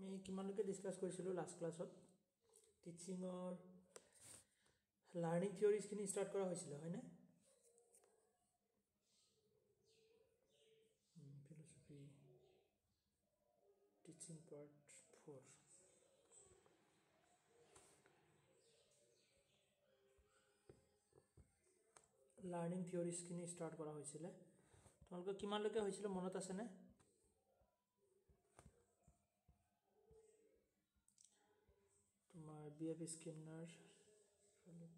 আমি কিমানলৈকে ডিছকাছ কৰিছিলোঁ লাষ্ট ক্লাছত টিচিঙৰ লাৰ্ণিং থিয়ৰিজখিনি ষ্টাৰ্ট কৰা হৈছিলে হয়নে ফিল'চফি টিচিং পাৰ্ট 4 লাৰ্ণিং থিয়ৰিজখিনি ষ্টাৰ্ট কৰা হৈছিলে তোমালোকৰ কিমানলৈকে হৈছিলে মনত আছেনে তোমাৰ BF স্কিনাৰ তোমাৰ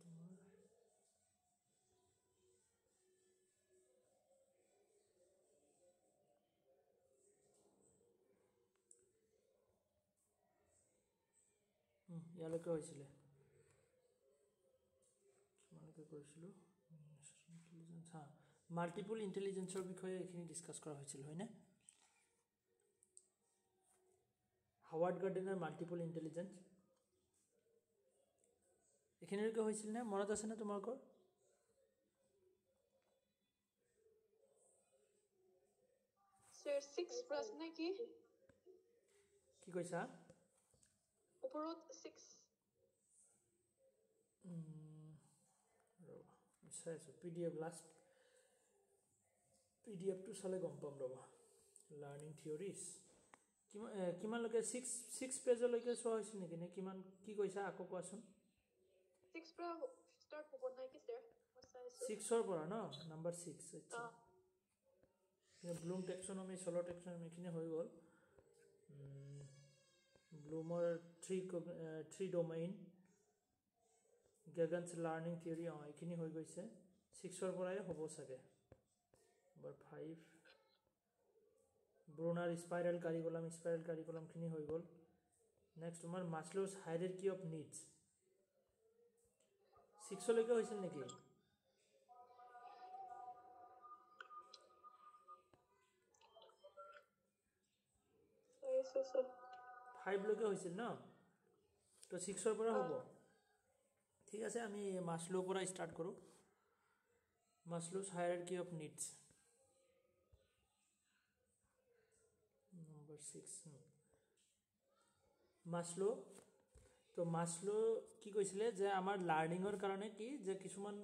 ইয়ালৈকে হৈছিলে কিমানলৈকে কৰিছিলোঁ ইণ্টেলিজেঞ্চ মাল্টিপল ইণ্টেলিজেঞ্চৰ বিষয়ে এইখিনি ডিছকাছ কৰা হৈছিল হয়নে হাৱাৰ্ড গাৰ্ডেনৰ মাল্টিপল ইণ্টেলিজেঞ্চ এইখিনিলৈকে হৈছিল নে মনত আছেনে তোমালোকৰ Sir, 6 plus na ki? কি কৈছা Upurot 6. চাই আছোঁ PDF লাষ্ট PDFটো চালে গম পাম ৰ'বা লাৰ্ণিং থিয়ৰিজ কিমানলৈকে 6 পেজলৈকে চোৱা হৈছে নেকি নে কিমান কি কৈছা আকৌ কোৱাচোন 6 pra start po na ki sir. 6ৰ পৰা ন নাম্বাৰ 6 আচ্ছা ব্লুম টেক্সনমি চলো টেক্সনমি এইখিনি হৈ গ'ল ব্লুমৰ 3 ডোমেইন গেগনছ লাৰ্ণিং থিয়ৰি এইখিনি হৈ গৈছে 6ৰ পৰাই হ'ব চাগে নাম্বাৰ 5 ব্ৰুনাৰ স্পাইৰেল কাৰিকুলামখিনি হৈ গ'ল নেক্সট তোমাৰ মাছলোজ হাইৰাৰ্কি অফ নিডছ 6লৈকে হৈছিল নেকি So. 5লৈকে হৈছিল ন তো 6ৰ পৰা হ'ব ঠিক আছে আমি মাছলোৰ পৰা ষ্টাৰ্ট কৰোঁ মাছলোজ হাইৰাৰ্কি অফ নিডছ নম্বৰ 6 মাছলো তো মাছলো কি কৈছিলে যে আমাৰ লাৰ্ণিঙৰ কাৰণে কি যে কিছুমান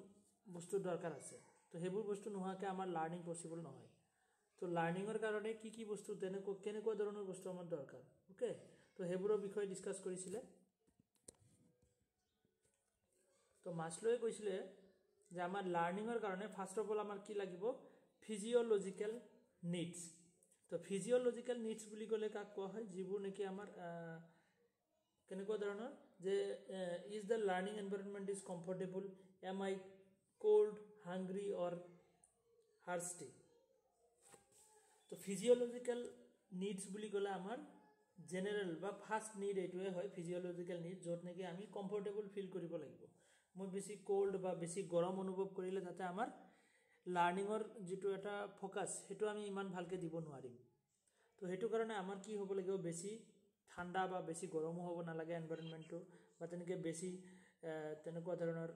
বস্তুৰ দৰকাৰ আছে তো সেইবোৰ বস্তু নোহোৱাকৈ আমাৰ লাৰ্ণিং পচিবল নহয় তো লাৰ্ণিঙৰ কাৰণে কি কি বস্তু কেনেকুৱা ধৰণৰ বস্তু আমাৰ দৰকাৰ ওকে তো সেইবোৰৰ বিষয়ে ডিছকাছ কৰিছিলে তো মাছলোৱে কৈছিলে যে আমাৰ লাৰ্ণিঙৰ কাৰণে ফাৰ্ষ্ট অফ অল আমাৰ কি লাগিব ফিজিঅ'লজিকেল নিডছ তো ফিজিঅ'লজিকেল নিডছ বুলি ক'লে কাক কোৱা হয় যিবোৰ নেকি আমাৰ কেনেকুৱা ধৰণৰ যে is the learning environment is comfortable am I cold hungry or thirsty তো ফিজিঅ'লজিকেল নিডছ বুলি ক'লে আমাৰ জেনেৰেল বা ফাৰ্ষ্ট নিড এইটোৱে হয় ফিজিঅ'লজিকেল নিড য'ত নেকি আমি কমফৰ্টেবল ফিল কৰিব লাগিব মই বেছি কোল্ড বা বেছি গৰম অনুভৱ কৰিলে যাতে আমাৰ লাৰ্ণিঙৰ যিটো এটা ফ'কাছ সেইটো আমি ইমান ভালকৈ দিব নোৱাৰিম তো সেইটো কাৰণে আমাৰ কি হ'ব লাগিব বেছি ঠাণ্ডা বা বেছি গৰমো হ'ব নালাগে এনভাইৰনমেণ্টটো বা তেনেকৈ বেছি তেনেকুৱা ধৰণৰ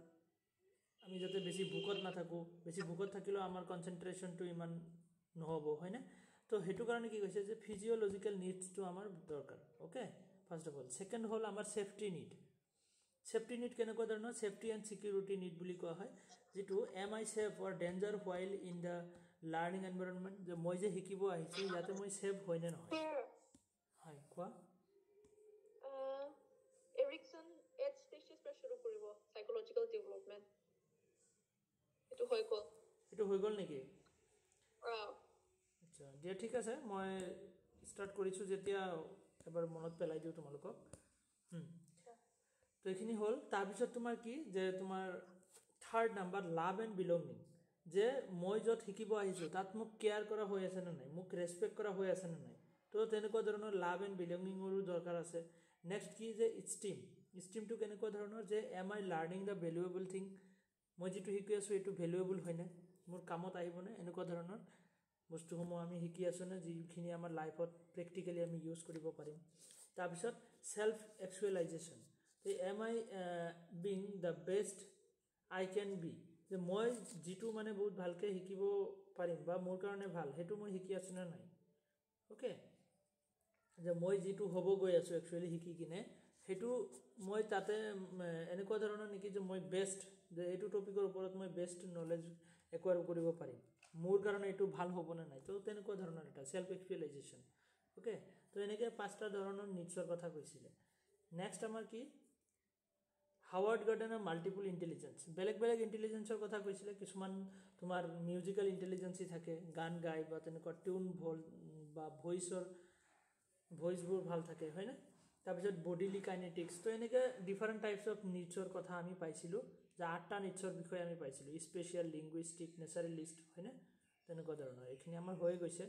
আমি যাতে বেছি ভোকত নাথাকোঁ বেছি ভোকত থাকিলেও আমাৰ কনচেনট্ৰেশ্যনটো ইমান নহ'ব হয়নে তো সেইটো কাৰণে কি কৈছে যে ফিজিঅ'লজিকেল নিডছটো আমাৰ দৰকাৰ okay first of all second হ'ল আমাৰ ছেফটি নিড কেনেকুৱা ধৰণৰ ছেফটি এণ্ড ছিকিউৰিটি নিড বুলি কোৱা হয় যিটো am I safe or danger while in the learning environment যে মই যে শিকিব আহিছোঁ ইয়াতে মই ছেফ হয়নে নহয় হয় কোৱা Erikson 8 stages পৰা শুৰু কৰিব সাইকোলজিক্যাল ডেভেলপমেন্ট এটো হৈ গ'ল নেকি আচ্ছা দিয়া ঠিক আছে মই ষ্টাৰ্ট কৰিছোঁ যেতিয়া এবাৰ মনত পেলাই দিওঁ তোমালোকক তো এইখিনি হ'ল তাৰপিছত তোমাৰ কি যে তোমাৰ third number love and belonging যে মই য'ত শিকিব আহিছোঁ তাত মোক কেয়াৰ কৰা হৈ আছে নে নাই মোক ৰেচপেক্ট কৰা হৈ আছে নে নাই তো তেনেকুৱা ধৰণৰ লাভ এণ্ড বিলংগিঙৰো দৰকাৰ আছে নেক্সট কি যে ষ্টিমটো কেনেকুৱা ধৰণৰ যে am I learning the valuable thing মই যিটো শিকি আছোঁ এইটো ভেলুৱেবল হয়নে মোৰ কামত আহিবনে এনেকুৱা ধৰণৰ বস্তুসমূহ আমি শিকি আছোঁ নে যিখিনি আমাৰ লাইফত প্ৰেক্টিকেলি আমি ইউজ কৰিব পাৰিম তাৰপিছত self actualization am I being the best I can be যে মই যিটো মানে বহুত ভালকৈ শিকিব পাৰিম বা মোৰ কাৰণে ভাল সেইটো মই শিকি আছোঁ নে নাই অ'কে যে মই যেটো হ'ব গৈ আছো একচুয়ালি শিকি কিনে হেতু মই তাতে এনেকুৱা ধৰণৰ নেকি যে মই বেষ্ট যে এইটো টপিকৰ ওপৰত মই বেষ্ট নলেজ একোয়াৰ কৰিব পাৰিম মোৰ কাৰণে এইটো ভাল হ'ব না নাই তো তেনেকুৱা ধৰণৰ এটা সেলফ এক্সপেৰিয়েন্সেশন ওকে তো এনেকৈ পাঁচটা ধৰণৰ নিডছৰ কথা কৈছিলে নেক্সট আমাৰ কি হাৱাৰ্ড গাৰ্ডেনৰ মাল্টিপল ইন্টেলিজেন্স বেলেগ বেলেগ ইন্টেলিজেন্সৰ কথা কৈছিলে কিছুমান তোমাৰ মিউজিক্যাল ইন্টেলিজেন্সি থাকে গান গাই বা তেনেকুৱা টিউন ভল বা ভয়েসবোৰ ভাল থাকে হয় না তাৰপিছত বডিলি কাইনেটিক্স তো এনেকৈ ডিফাৰেণ্ট টাইপছ অফ নিডছৰ কথা আমি পাইছিলোঁ যে 8টা নিডছৰ বিষয়ে আমি পাইছিলোঁ স্পেচিয়েল লিংগুইষ্টিক নেচাৰেলিষ্ট হয় না তেনেকুৱা ধৰণৰ এইখিনি আমাৰ হৈ গৈছে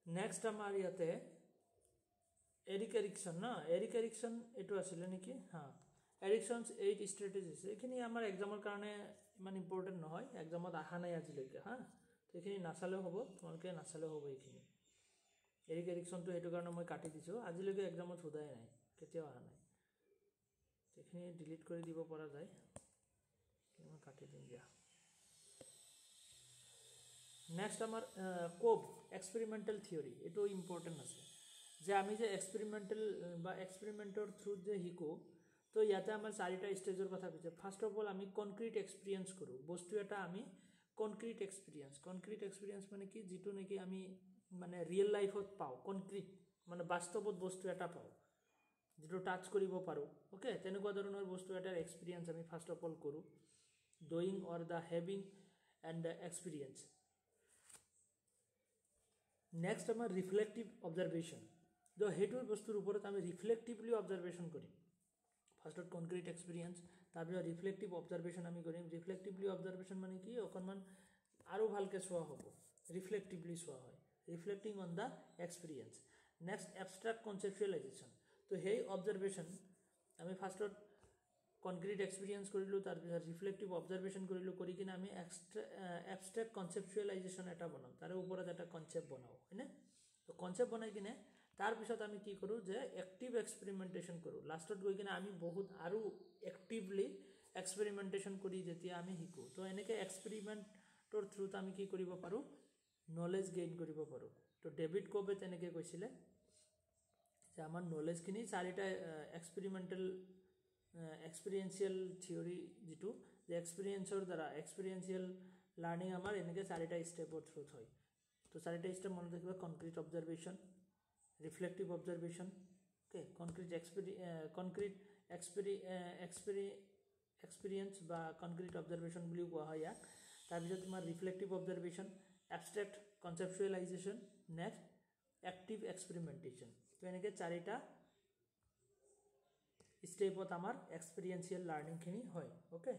নেক্সট আমাৰ ইয়াতে এৰিক এৰিকসন না এৰিক এৰিকসন এইটো আছিলে নেকি হা এৰিকসনছ 8 ষ্ট্ৰেটেজিজ এইখিনি আমাৰ এক্সামৰ কাৰণে ইমান ইম্পৰ্টেণ্ট নহয় এক্সামত অহা নাই আজিলৈকে হা তো এইখিনি নাচালেও হ'ব তোমালোকে নাচালেও হ'ব এইখিনি এৰিক এৰিকসনটো সেইটো কাৰণে মই কাটি দিছোঁ আজিলৈকে এক্সামত সোধাই নাই কেতিয়াও অহা নাই এইখিনি ডিলিট কৰি দিব পৰা যায় মই কাটি দিম দিয়া নেক্সট আমাৰ কোব এক্সপেৰিমেণ্টেল থিয়ৰী এইটো ইম্পৰ্টেণ্ট আছে যে আমি যে এক্সপেৰিমেণ্টেল বা এক্সপেৰিমেণ্টৰ থ্ৰুত যে শিকোঁ তো ইয়াতে আমাৰ 4টা ষ্টেজৰ কথা কৈছে ফাৰ্ষ্ট অফ অল আমি কনক্ৰিট এক্সপিৰিয়েন্স কৰোঁ বস্তু এটা আমি কনক্ৰিট এক্সপিৰিয়েন্স মানে কি যেটো নেকি আমি মানে ৰিয়েল লাইফত পাওঁ কনক্ৰিট মানে বাস্তৱত বস্তু এটা পাওঁ যেটো টাচ কৰিব পাৰোঁ ওকে তেনেকুৱা ধৰণৰ বস্তু এটাৰ এক্সপিৰিয়েন্স আমি ফাৰ্ষ্ট অফ অল কৰোঁ doing or the having and experience next আমাৰ ৰিফ্লেক্টিভ অবজাৰভেশ্যন তো সেইটোৰ বস্তুৰ ওপৰত আমি ৰিফ্লেক্টিভলি অবজাৰভেশ্যন কৰিম ফাৰ্ষ্টত কনক্ৰিট এক্সপিৰিয়েন্স তাৰপিছত ৰিফ্লেক্টিভ অবজাৰভেশ্যন আমি কৰিম ৰিফ্লেক্টিভলি অবজাৰভেশ্যন মানে কি অকণমান আৰু ভালকৈ চোৱা হ'ব ৰিফ্লেক্টিভলি চোৱা হয় reflecting on the experience next abstract conceptualization তো সেই অবজাৰভেশ্যন আমি ফাৰ্ষ্টত কনক্ৰিট এক্সপিৰিয়েন্স কৰিলোঁ তাৰপিছত ৰিফ্লেক্টিভ অবজাৰভেশ্যন কৰিলোঁ কৰি কিনে আমি এবষ্ট্ৰেক্ট কনচেপচুৱেলাইজেশ্যন এটা বনাম তাৰে ওপৰত এটা কনচেপ্ট বনাওঁ হয়নে তো কনচেপ্ট বনাই কিনে তাৰপিছত আমি কি কৰোঁ যে এক্টিভ এক্সপেৰিমেণ্টেশ্যন কৰোঁ লাষ্টত গৈ কিনে আমি বহুত আৰু এক্টিভলি এক্সপেৰিমেণ্টেশ্যন কৰি যেতিয়া আমি শিকোঁ তো এনেকৈ এক্সপেৰিমেণ্টৰ থ্ৰুত আমি কি কৰিব পাৰোঁ নলেজ গেইন কৰিব পাৰোঁ তো ডেভিড কোবে তেনেকৈ কৈছিলে যে আমাৰ নলেজখিনি 4টা এক্সপেৰিমেণ্টেল এক্সপেৰিয়েন্সিয়েল থিয়ৰী যেটো যে এক্সপেৰিয়েন্সৰ দ্বাৰা এক্সপেৰিয়েন্সিয়েল লাৰ্নিং আমাৰ এনেকৈ 4টা ষ্টেপৰ থ্ৰুত হয় তো 4টা ষ্টেপ মনত ৰাখিবা concrete observation reflective observation okay concrete experience বা কনক্ৰিট অবজাৰভেশ্যন বুলিও কোৱা হয় ইয়াক তাৰপিছত তোমাৰ reflective observation abstract conceptualization next active experimentation তো এনেকৈ 4টা ষ্টেপত আমাৰ এক্সপেৰিয়েন্সিয়েল লাৰ্নিংখিনি হয় ওকে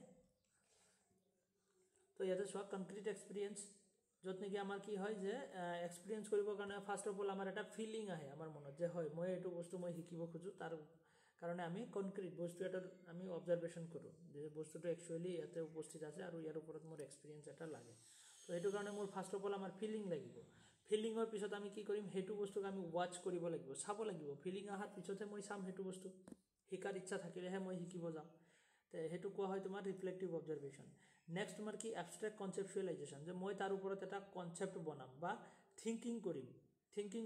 তো ইয়াতে চোৱা কনক্ৰিট এক্সপেৰিয়েন্স য'ত নেকি আমাৰ কি হয় যে এক্সপিৰিয়েন্স কৰিবৰ কাৰণে ফাৰ্ষ্ট অফ অল আমাৰ এটা ফিলিং আহে আমাৰ মনত যে হয় মই এইটো বস্তু মই শিকিব খোজোঁ তাৰ কাৰণে আমি কনক্ৰিট বস্তু এটাৰ আমি অবজাৰভেশ্যন কৰোঁ যে বস্তুটো একচুৱেলি ইয়াতে উপস্থিত আছে আৰু ইয়াৰ ওপৰত মোৰ এক্সপিৰিয়েন্স এটা লাগে তো সেইটো কাৰণে মোৰ ফাৰ্ষ্ট অফ অল আমাৰ ফিলিং লাগিব ফিলিঙৰ পিছত আমি কি কৰিম সেইটো বস্তুক আমি ৱাচ কৰিব লাগিব চাব লাগিব ফিলিং অহাৰ পিছতহে মই চাম সেইটো বস্তু শিকাৰ ইচ্ছা থাকিলেহে মই শিকিব যাম তো সেইটো কোৱা হয় তোমাৰ ৰিফ্লেক্টিভ অবজাৰভেশ্যন নেক্সট তোমাৰ কি এবষ্ট্ৰেক্ট কনচেপচুৱেলাইজেশ্যন যে মই তাৰ ওপৰত এটা কনচেপ্ট বনাম বা থিংকিং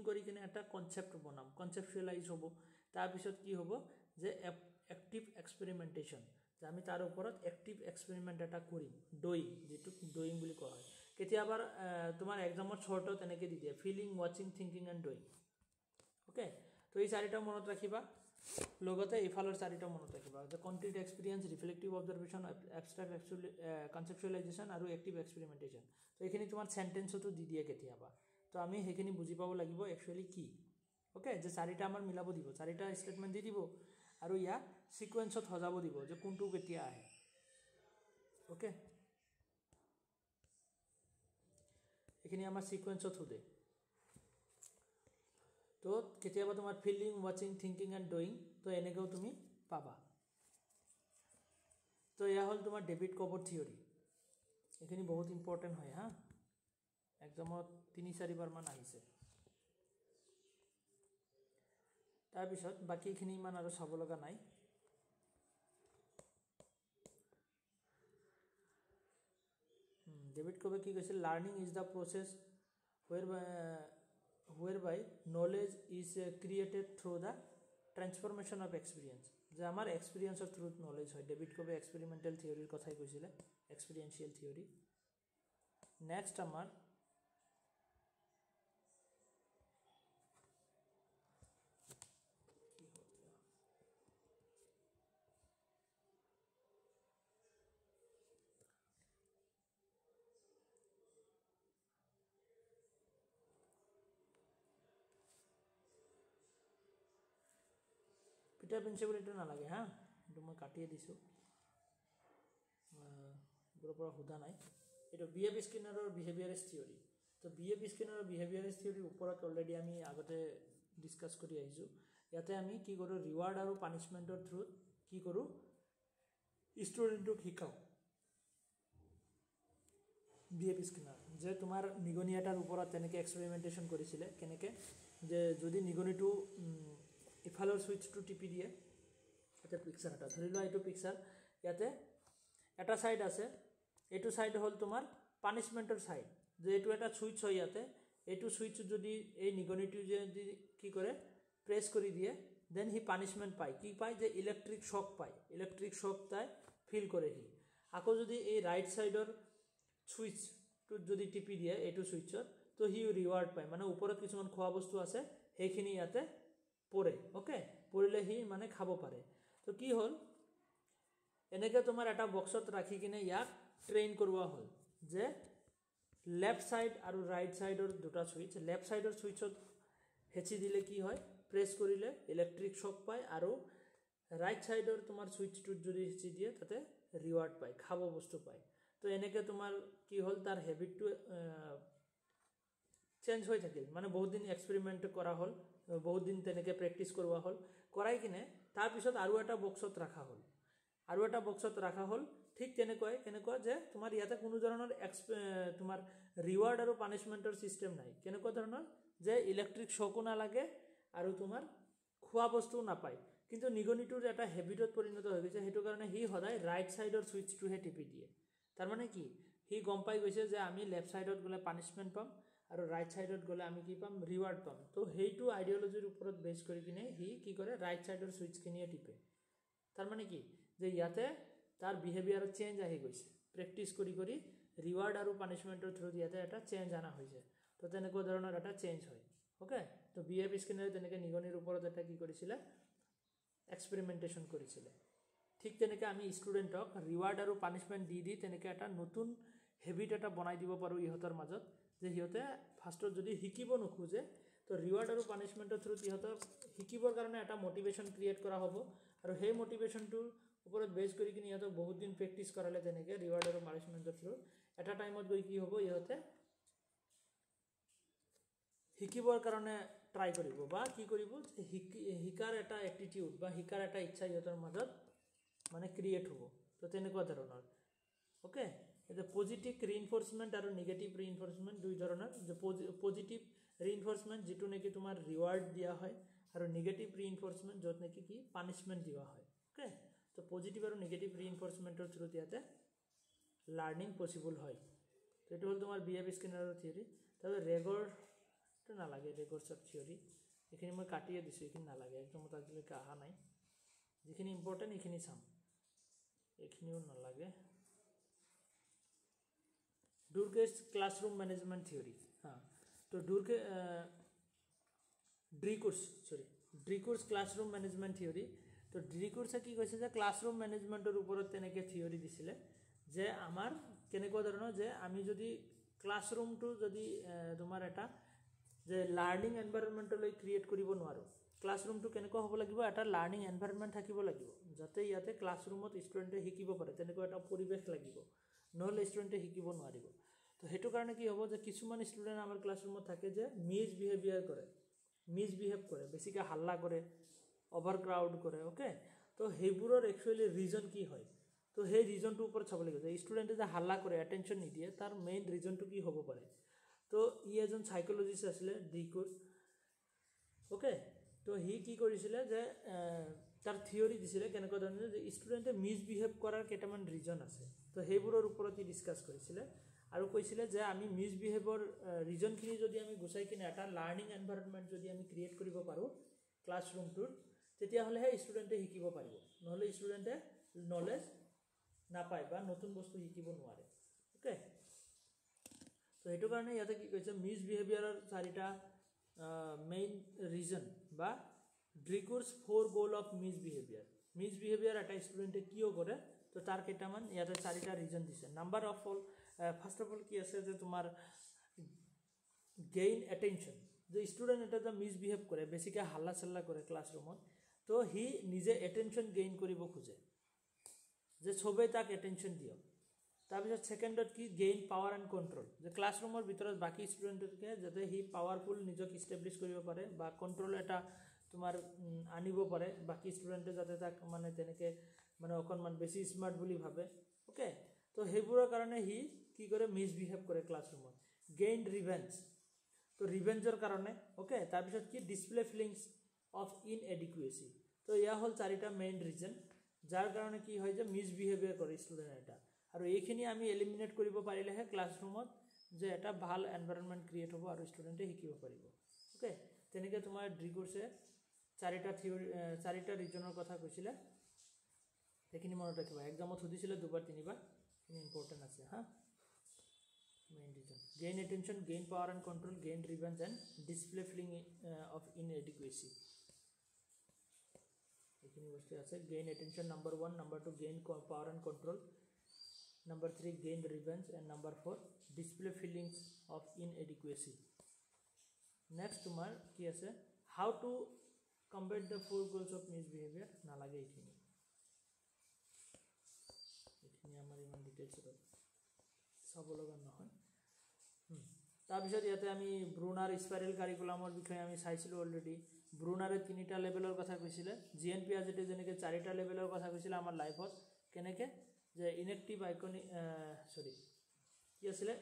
কৰি কিনে এটা কনচেপ্ট বনাম কনচেপচুৱেলাইজ হ'ব তাৰপিছত কি হ'ব যে এক্টিভ এক্সপেৰিমেণ্টেশ্যন যে আমি তাৰ ওপৰত এক্টিভ এক্সপেৰিমেণ্ট এটা কৰিম যিটো ডুইং বুলি কোৱা হয় কেতিয়াবা তোমাৰ এক্সামত শ্বৰ্টত এনেকৈ দি দিয়ে ফিলিং ৱাচিং থিংকিং এণ্ড ডুইং ওকে তো এই 4টা মনত ৰাখিবা লগতে এইফালৰ 4টা মনত ৰাখিবা যে concrete experience reflective observation abstract conceptualization আৰু এক্টিভ এক্সপেৰিমেণ্টেশ্যন তো এইখিনি তোমাৰ চেণ্টেন্সতো দি দিয়ে কেতিয়াবা তো আমি সেইখিনি বুজি পাব লাগিব একচুৱেলি কি ওকে যে 4টা আমাৰ মিলাব দিব 4টা ষ্টেটমেণ্ট দি দিব আৰু ইয়াক সিকুৱেন্সত সজাব দিব যে কোনটো কেতিয়া আহে ওকে এইখিনি আমাৰ সিকুৱেন্সত সোধে তো কেতিয়াবা তোমাৰ ফিলিং ৱাচিং থিংকিং এণ্ড ডুইং তো এনেকৈও তুমি পাবা তো এয়া হ'ল তোমাৰ ডেভিড কোবৰ থিয়ৰী এইখিনি বহুত ইম্পৰ্টেণ্ট হয় হা এক্সামত 3-4বাৰমান আহিছে তাৰপিছত বাকীখিনি ইমান আৰু চাব লগা নাই ডেভিড কোবে কি কৈছিল learning is the process whereby knowledge is created through the transformation of experience যে আমাৰ এক্সপিৰিয়েঞ্চৰ থ্ৰুত নলেজ হয় ডেভিড কোবে এক্সপেৰিমেণ্টেল থিয়ৰিৰ কথাই কৈছিলে এক্সপিৰিয়েঞ্চিয়েল থিয়ৰি নেক্সট আমাৰ পিটাৰ প্ৰিন্সিপল এইটো নালাগে হা এইটো মই কাটিয়ে দিছোঁ এইবোৰৰ পৰা সোধা নাই এইটো বি এফ স্কিনাৰৰ বিহেভিয়াৰিষ্ট থিয়ৰি তো বি এফ স্কিনাৰৰ বিহেভিয়াৰিষ্ট থিয়ৰিৰ ওপৰত অলৰেডি আমি আগতে ডিছকাছ কৰি আহিছোঁ ইয়াতে আমি কি কৰোঁ ৰিৱাৰ্ড আৰু পানিছমেণ্টৰ থ্ৰুত কি কৰোঁ ষ্টুডেণ্টক শিকাওঁ বি এফ স্কিনাৰ যে তোমাৰ নিগনি এটাৰ ওপৰত তেনেকৈ এক্সপেৰিমেণ্টেশ্যন কৰিছিলে কেনেকৈ যে যদি নিগনিটো ইফালৰ সুইচটো টিপি দিয়ে এটা পিকচাৰ এটা ধৰি লোৱা এইটো পিকচাৰ ইয়াতে এটা সাইড আছে এইটো সাইড হল তোমাৰ পানিশমেন্টৰ সাইড যে এইটো এটা সুইচ হয় ইয়াতে এইটো সুইচ যদি এই নিগনিটো যদি কি কৰে প্ৰেছ কৰি দিয়ে দেন হি পানিশমেন্ট পায় কি পায় যে ইলেক্ট্ৰিক শক পায় ইলেক্ট্ৰিক শক তাই ফিল কৰে হি আকৌ যদি এই ৰাইট সাইডৰ সুইচটো যদি টিপি দিয়ে এইটো সুইচত তো হি ৰিৱাৰ্ড পায় মানে ওপৰত কিছুমান খোৱা বস্তু আছে সেইখিনি ইয়াতে পৰে ওকে পৰিলে হি মানে খাব পাৰে তো কি হল এনেকে তোমাৰ এটা বক্সত ৰাখি কিনে ইয়াক ট্ৰেইন কৰোৱা হল যে লেফট সাইড আৰু ৰাইট সাইডৰ দুটা সুইচ লেফট সাইডৰ সুইচত হেচি দিলে কি হয় প্ৰেছ কৰিলে ইলেক্ট্ৰিক শক পায় আৰু ৰাইট সাইডৰ তোমাৰ সুইচটোত যদি হেচি দিয়ে তাতে ৰিৱাৰ্ড পায় খাব বস্তু পায় তো এনেকে তোমাৰ কি হল তাৰ হেবিটটো চেঞ্জ হৈ থাকিল মানে বহুত দিন এক্সপেৰিমেন্ট কৰা হল বহুত দিন তেনেকে প্ৰেক্টিস কৰোৱা হল কৰাই কিনে তাৰ পিছত আৰু এটা বক্সত ৰাখা হল আৰু এটা বক্সত ৰাখা হল ঠিক কেনেকুৱা যে তোমাৰ ইয়াতে কোনো ধৰণৰ তোমাৰ ৰিৱাৰ্ড আৰু পানিশমেন্টৰ সিস্টেম নাই কেনেকুৱা ধৰণৰ যে ইলেক্ট্ৰিক শকো না লাগে আৰু তোমাৰ খোৱা বস্তু নাপায় কিন্তু নিগনিটোৰ এটা হেবিটত পৰিণত হৈ গৈছে হেতু কাৰণে হি সদায় ৰাইট সাইডৰ সুইচটো হে টিপি দিয়ে তাৰ মানে কি হি গম পাই গৈছে যে আমি লেফট সাইডত গলে পানিশমেন্ট পাম আৰু ৰাইট সাইডত গলে আমি কি পাম ৰিৱাৰ্ড পাম তো হেইটো আইডিওলজিৰ ওপৰত বেস কৰি কিনে হি কি কৰে ৰাইট সাইডৰ সুইচ কিনিয়ে টিপে তাৰ মানে কি যে ইয়াতে তাৰ বিহেভিয়াৰ চেঞ্জ আহি গৈছে প্ৰেক্টিস কৰি কৰি ৰিৱাৰ্ড আৰু পানিশমেন্টৰ থ্ৰু ইয়াতে এটা চেঞ্জ আনা হৈছে তো তেনেকুৱা ধৰণৰ এটা চেঞ্জ হয় ওকে তো বিএফ স্কিনাৰে তেনেকৈ নিগনিৰ ওপৰত এটা কি কৰিছিলে এক্সপেৰিমেন্টেশ্যন কৰিছিলে ঠিক তেনেকৈ আমি ষ্টুডেণ্টক ৰিৱাৰ্ড আৰু পানিশমেন্ট দি তেনেকৈ এটা নতুন হেবিট এটা বনাই দিব পাৰোঁ ইহঁতৰ মাজত যে সিহঁতে ফাৰ্ষ্টত যদি শিকিব নোখোজে তো ৰিৱাৰ্ড আৰু পানিশমেন্টৰ থ্ৰুত ইহঁতক শিকিবৰ কাৰণে এটা মোটিভেশ্যন ক্ৰিয়েট কৰা হ'ব আৰু সেই মোটিভেশ্যনটোৰ ওপৰত বেস কৰি কিনে ইহঁতক বহুত দিন প্ৰেক্টিস কৰালে তেনেকৈ ৰিৱাৰ্ড আৰু পানিশমেন্টৰ থ্ৰুত এটা টাইমত গৈ কি হ'ব ইহঁতে শিকিবৰ কাৰণে ট্ৰাই কৰিব বা কি কৰিব শিকাৰ এটা এটিটিউড বা শিকাৰ এটা ইচ্ছা ইহঁতৰ মাজত মানে ক্ৰিয়েট হ'ব তো তেনেকুৱা ধৰণৰ ওকে এটা পজিটিভ ৰিইনফোৰ্সমেন্ট আৰু নেগেটিভ ৰিইনফোৰ্সমেন্ট দুই ধৰণৰ যে পজিটিভ ৰিইনফোৰ্সমেন্ট যেটো নেকি তোমাৰ ৰিৱাৰ্ড দিয়া হয় আৰু নেগেটিভ ৰিইনফোৰ্সমেন্ট যত নেকি কি পানিশমেন্ট দিয়া হয় ওকে তো পজিটিভ আৰু নেগেটিভ ৰিইনফোৰ্সমেন্টৰ থ্ৰুত ইয়াতে লাৰ্নিং পসিবল হয় তো এটো হল তোমাৰ বিহেভ স্কিনাৰৰ থিওৰি তবে ৰেগৰটো নালাগে ৰেগৰছৰ থিওৰি এখিনি মই কাটিয়ে দিছো এখিনি নালাগে একদম তাকলৈকে আহা নাই যিখিনি ইম্পৰ্টেন্ট এখিনি চাম এখিনিও নালাগে ডুৰ্কেছ ক্লাছৰুম মেনেজমেন্ট থিওৰি হ্যাঁ তো ড্ৰিকুৰ্ছ ক্লাছৰুম মেনেজমেন্ট থিওৰি তো ড্ৰিকুৰ্ছে কি কৈছে যে ক্লাছৰুম মেনেজমেন্টৰ ওপৰত তেনেকৈ থিওৰি দিছিলে যে আমাৰ কেনেকুৱা ধৰণৰ যে আমি যদি ক্লাছৰুমটো যদি তোমাৰ এটা যে লাৰ্নিং এনভাইৰনমেন্টলৈ ক্ৰিয়েট কৰিব নোৱাৰো ক্লাছৰুমটো কেনেকুৱা হ'ব লাগিব এটা লাৰ্নিং এনভাইৰনমেন্ট থাকিব লাগিব যাতে ইয়াতে ক্লাছৰুমত ষ্টুডেণ্টে শিকিব পাৰে তেনেকুৱা এটা পৰিৱেশ লাগিব নহলে ষ্টুডেণ্টে শিকিব নোৱাৰিব তো হেতু কাৰণে কি হ'ব যে কিছুমান ষ্টুডেণ্ট আমাৰ ক্লাছৰুমত থাকে যে মিসবিহেভ কৰে বেছিকৈ হাল্লা কৰে ওভাৰক্ৰাউড কৰে ওকে তো হেইবোৰৰ একচুয়ালি ৰিজন কি হয় তো সেই ৰিজনটোৰ ওপৰত চাব লাগিব যে ষ্টুডেণ্টে যে হাল্লা কৰে এটেনশন নিদিয়ে তাৰ মেইন ৰিজনটো কি হ'ব পাৰে তো ই এজন সাইকোলজিষ্ট আছিলে ডিকুৰ ওকে তো হি কি কৰিছিলে যে তাৰ থিওৰি দিছিলে কেনেকুৱা ধৰণৰ যে ষ্টুডেণ্টে মিসবিহেভ কৰাৰ কেইটামান ৰিজন আছে তো হেইবোৰৰ ওপৰত ই ডিসকাস কৰিছিলে আৰু কৈছিলে যে আমি মিছবিহেভিয়ৰ ৰিজনখিনি যদি আমি গুচাই কিনে এটা লাৰ্ণিং এনভাইৰনমেণ্ট যদি আমি ক্ৰিয়েট কৰিব পাৰোঁ ক্লাছৰুমটোত তেতিয়াহ'লেহে ষ্টুডেণ্টে শিকিব পাৰিব, নহ'লে ষ্টুডেণ্টে নলেজ নাপায় বা নতুন বস্তু শিকিব নোৱাৰে। অ'কে, তো সেইটো কাৰণে ইয়াতে কি কৈছে মিছবিহেভিয়াৰৰ 4টা মেইন ৰিজন বা ড্ৰিকুৰ্ছ 4 গ'ল অফ মিছবিহেভিয়াৰ এটা ষ্টুডেণ্টে কিয় কৰে, তো তাৰ কেইটামান ইয়াতে 4টা ৰিজন দিছে। Number of all first of all কি আছে যে তোমাৰ গেইন এটেনশ্যন, যে ষ্টুডেণ্ট এটা যে মিছবিহেভ কৰে বেছিকৈ হাল্লা চাল্লা কৰে ক্লাছৰুমত, তো সি নিজে এটেনশ্যন গেইন কৰিব খোজে যে চবেই তাক এটেনশ্যন দিয়ক। তাৰপিছত ছেকেণ্ডত কি গেইন পাৱাৰ এণ্ড কণ্ট্ৰল, যে ক্লাছৰুমৰ ভিতৰত বাকী ষ্টুডেণ্টতকৈ যাতে সি পাৱাৰফুল নিজক ইষ্টেব্লিছ কৰিব পাৰে বা কণ্ট্ৰল এটা তোমাৰ আনিব পাৰে, বাকী ষ্টুডেণ্টে যাতে তাক মানে তেনেকৈ মানে অকণমান বেছি স্মাৰ্ট বুলি ভাবে। অ'কে, তো সেইবোৰৰ কাৰণে সি কি কৰে মিছবিহেভ কৰে ক্লাছৰুমত। গেইন ৰিভেঞ্জ, তো ৰিভেঞ্জৰ কাৰণে। অ'কে, তাৰপিছত কি ডিছপ্লে ফিলিংছ অফ ইনএডিকুৱেচি, তো এয়া হ'ল 4টা মেইন ৰিজন যাৰ কাৰণে কি হয় যে মিছবিহেভিয়াৰ কৰে ষ্টুডেণ্ট এটা। আৰু এইখিনি আমি এলিমিনেট কৰিব পাৰিলেহে ক্লাছৰুমত যে এটা ভাল এনভাইৰনমেণ্ট ক্ৰিয়েট হ'ব আৰু ষ্টুডেণ্টে শিকিব পাৰিব। অ'কে, তেনেকৈ তোমাৰ ড্ৰিকুৰ্ছে 4টা ৰিজনৰ কথা কৈছিলে, সেইখিনি মনত ৰাখিবা। এক্সামত সুধিছিলে 2 বাৰ 3 বাৰ, সেইখিনি ইম্পৰ্টেণ্ট আছে হা। Main reason gain attention, gain power and control, gain revenge and display feeling of inadequacy, এইখিনি বস্তু আছে। Gain attention number 1, number 2 gain power and control, number 3 gain revenge and number 4 display feelings of inadequacy. Next তোমাৰ কি আছে how to combat the 4 goals of misbehaviour, নালাগে এইখিনি আমাৰ ইমান ডিটেইলছত চাব লগা নহয়। তাৰপিছত ইয়াতে আমি ব্ৰুনাৰ স্পাইৰেল কাৰিকুলামৰ বিষয়ে আমি চাইছিলোঁ অলৰেডি। ব্ৰুনাৰে 3টা লেভেলৰ কথা কৈছিলে, GN পিয়াজেটে যেনেকৈ 4টা লেভেলৰ কথা কৈছিলে আমাৰ লাইফত, কেনেকৈ যে ইনেক্টিভ আইকনিক কি আছিলে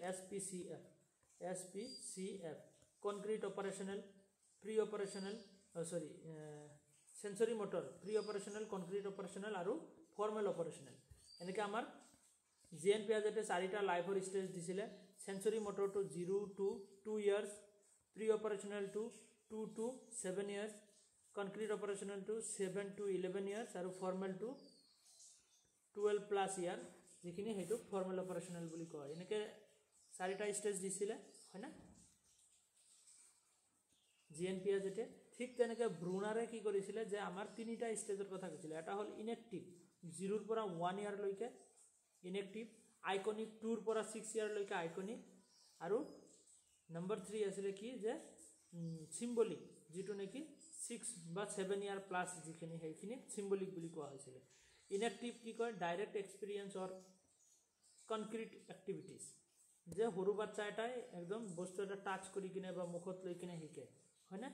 SPCF concrete operational, preoperational sensorimotor, preoperational, concrete operational আৰু ফৰ্মেল অপাৰেশ্যনেল। এনেকৈ আমাৰ GN পিয়াজেটে 4টা লাইফৰ ষ্টেজ দিছিলে। সেঞ্চৰি মটৰটো 0 to 2 years, প্ৰি অপাৰেশ্যনেলটো 2 to 7 years, কনক্ৰিট অপাৰেশ্যনেলটো 7 to 11 years আৰু ফৰ্মেলটো 12+ year, যিখিনি সেইটো ফৰ্মেল অপাৰেশ্যনেল বুলি কয়। এনেকৈ 4টা ষ্টেজ দিছিলে হয়নে GN পিয়াজেটে। ঠিক তেনেকৈ ব্ৰুনাৰে কি কৰিছিলে যে আমাৰ 3টা ষ্টেজৰ কথা কৈছিলে। এটা হ'ল ইনেক্টিভ 0 পৰা 1 year লৈকে ইনেক্টিভ, আইকনিক 2 পৰা 6 year লৈকে আইকনিক, আৰু নাম্বাৰ 3 আছিলে কি যে চিম্বলিক, যিটো নেকি 6 বা 7 year প্লাছ যিখিনি সেইখিনি চিম্বলিক বুলি কোৱা হৈছিলে। ইনেক্টিভ কি কয় ডাইৰেক্ট এক্সপিৰিয়েঞ্চ অৰ কনক্ৰিট এক্টিভিটিজ, যে সৰু বাচ্চা এটাই একদম বস্তু এটা টাচ কৰি কিনে বা মুখত লৈ কিনে শিকে হয়নে,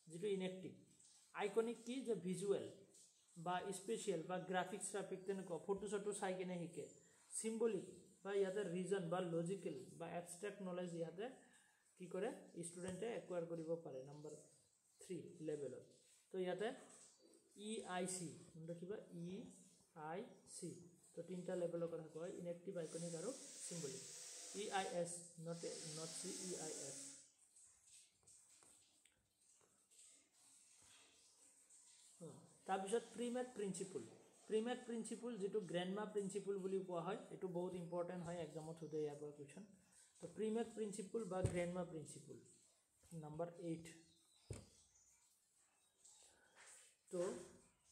যিটো ইনেক্টিভ। আইকনিক কি যে ভিজুৱেল বা স্পেচিয়েল বা গ্ৰাফিক্স তেনেকুৱা ফটো চটো চাই কিনে শিকে। চিম্বলিক বা ইয়াতে ৰিজন বা লজিকেল বা এবষ্ট্ৰেক্ট নলেজ ইয়াতে কি কৰে ষ্টুডেণ্টে একুৱাৰ কৰিব পাৰে নাম্বাৰ 3 লেভেলত। তো ইয়াতে EIC কিবা EIC, তো 3টা লেভেলৰ কথা কয়, ইনেক্টিভ, আইকনিক আৰু চিম্বলিক। EIS not CEIS। তাৰপিছত প্ৰিমেট প্ৰিন্সিপল, যিটো গ্ৰেণ্ডমা প্ৰিন্সিপল বুলি কোৱা হয়, এইটো বহুত ইম্পৰ্টেণ্ট হয়, এক্সামত সোধে ইয়াৰ পৰা কুৱেশ্যন। তো প্ৰিমেট প্ৰিন্সিপল বা গ্ৰেণ্ডমা প্ৰিন্সিপল নাম্বাৰ 8। তো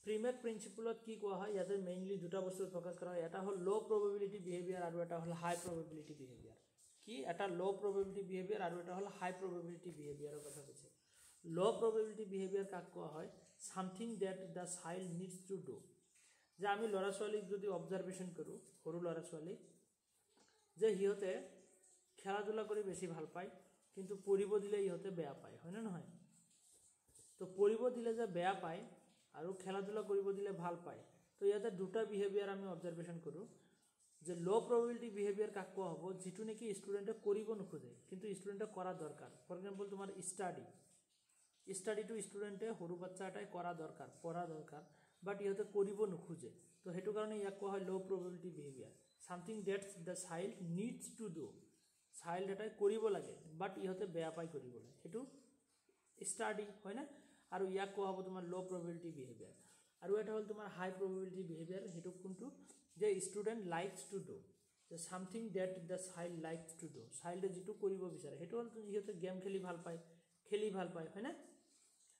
প্ৰিমেট প্ৰিন্সিপলত কি কোৱা হয়, ইয়াতে মেইনলি 2টা বস্তুত ফ'কাছ কৰা হয়। এটা হ'ল ল' প্ৰবেবিলিটি বিহেভিয়াৰ আৰু এটা হ'ল হাই প্ৰবেবিলিটি বিহেভিয়াৰ। কি এটা ল' প্ৰবেবিলিটি বিহেভিয়াৰ আৰু এটা হ'ল হাই প্ৰবেবিলিটি বিহেভিয়াৰৰ কথা কৈছে। ল' প্ৰবেবিলিটি বিহেভিয়াৰ কাক কোৱা হয়, something that the child needs to do, যে আমি ল'ৰা ছোৱালীক যদি অবজাৰ্ভেশ্যন কৰোঁ, সৰু ল'ৰা ছোৱালীক, যে সিহঁতে খেলা ধূলা কৰি বেছি ভাল পায়, কিন্তু পঢ়িব দিলে ইহঁতে বেয়া পায়, হয়নে নহয়? তো পঢ়িব দিলে যে বেয়া পায় আৰু খেলা ধূলা কৰিব দিলে ভাল পায়, তো ইয়াতে 2টা বিহেভিয়াৰ আমি অবজাৰ্ভেশ্যন কৰোঁ। যে ল' প্ৰবেবিলিটি বিহেভিয়াৰ কাক কোৱা হ'ব, যিটো নেকি ষ্টুডেণ্টে কৰিব নোখোজে কিন্তু ষ্টুডেণ্টে কৰা দৰকাৰ। ফৰ এক্সাম্পল তোমাৰ ষ্টাডিটো ষ্টুডেণ্টে সৰু বাচ্চা এটাই কৰা দৰকাৰ, পঢ়া দৰকাৰ, বাট ইহঁতে কৰিব নোখোজে, তো সেইটো কাৰণে ইয়াক কোৱা হয় low' probability behaviour. Something that the child needs to do, child এটাই কৰিব লাগে বাট ইহঁতে বেয়া পাই কৰিবলৈ সেইটো ষ্টাডি হয় না আৰু ইয়াক কোৱা হ'ব তোমাৰ ল' প্ৰবেবিলিটি বিহেভিয়াৰ আৰু এটা হ'ল তোমাৰ হাই প্ৰবেবিলিটি বিহেভিয়াৰ সেইটো কোনটো যে ষ্টুডেণ্ট লাইকছ টু ডু যে something that the child likes to do চাইল্ডে যিটো কৰিব বিচাৰে সেইটো হ'ল ইহঁতে গেম খেলি ভাল পায় হয় না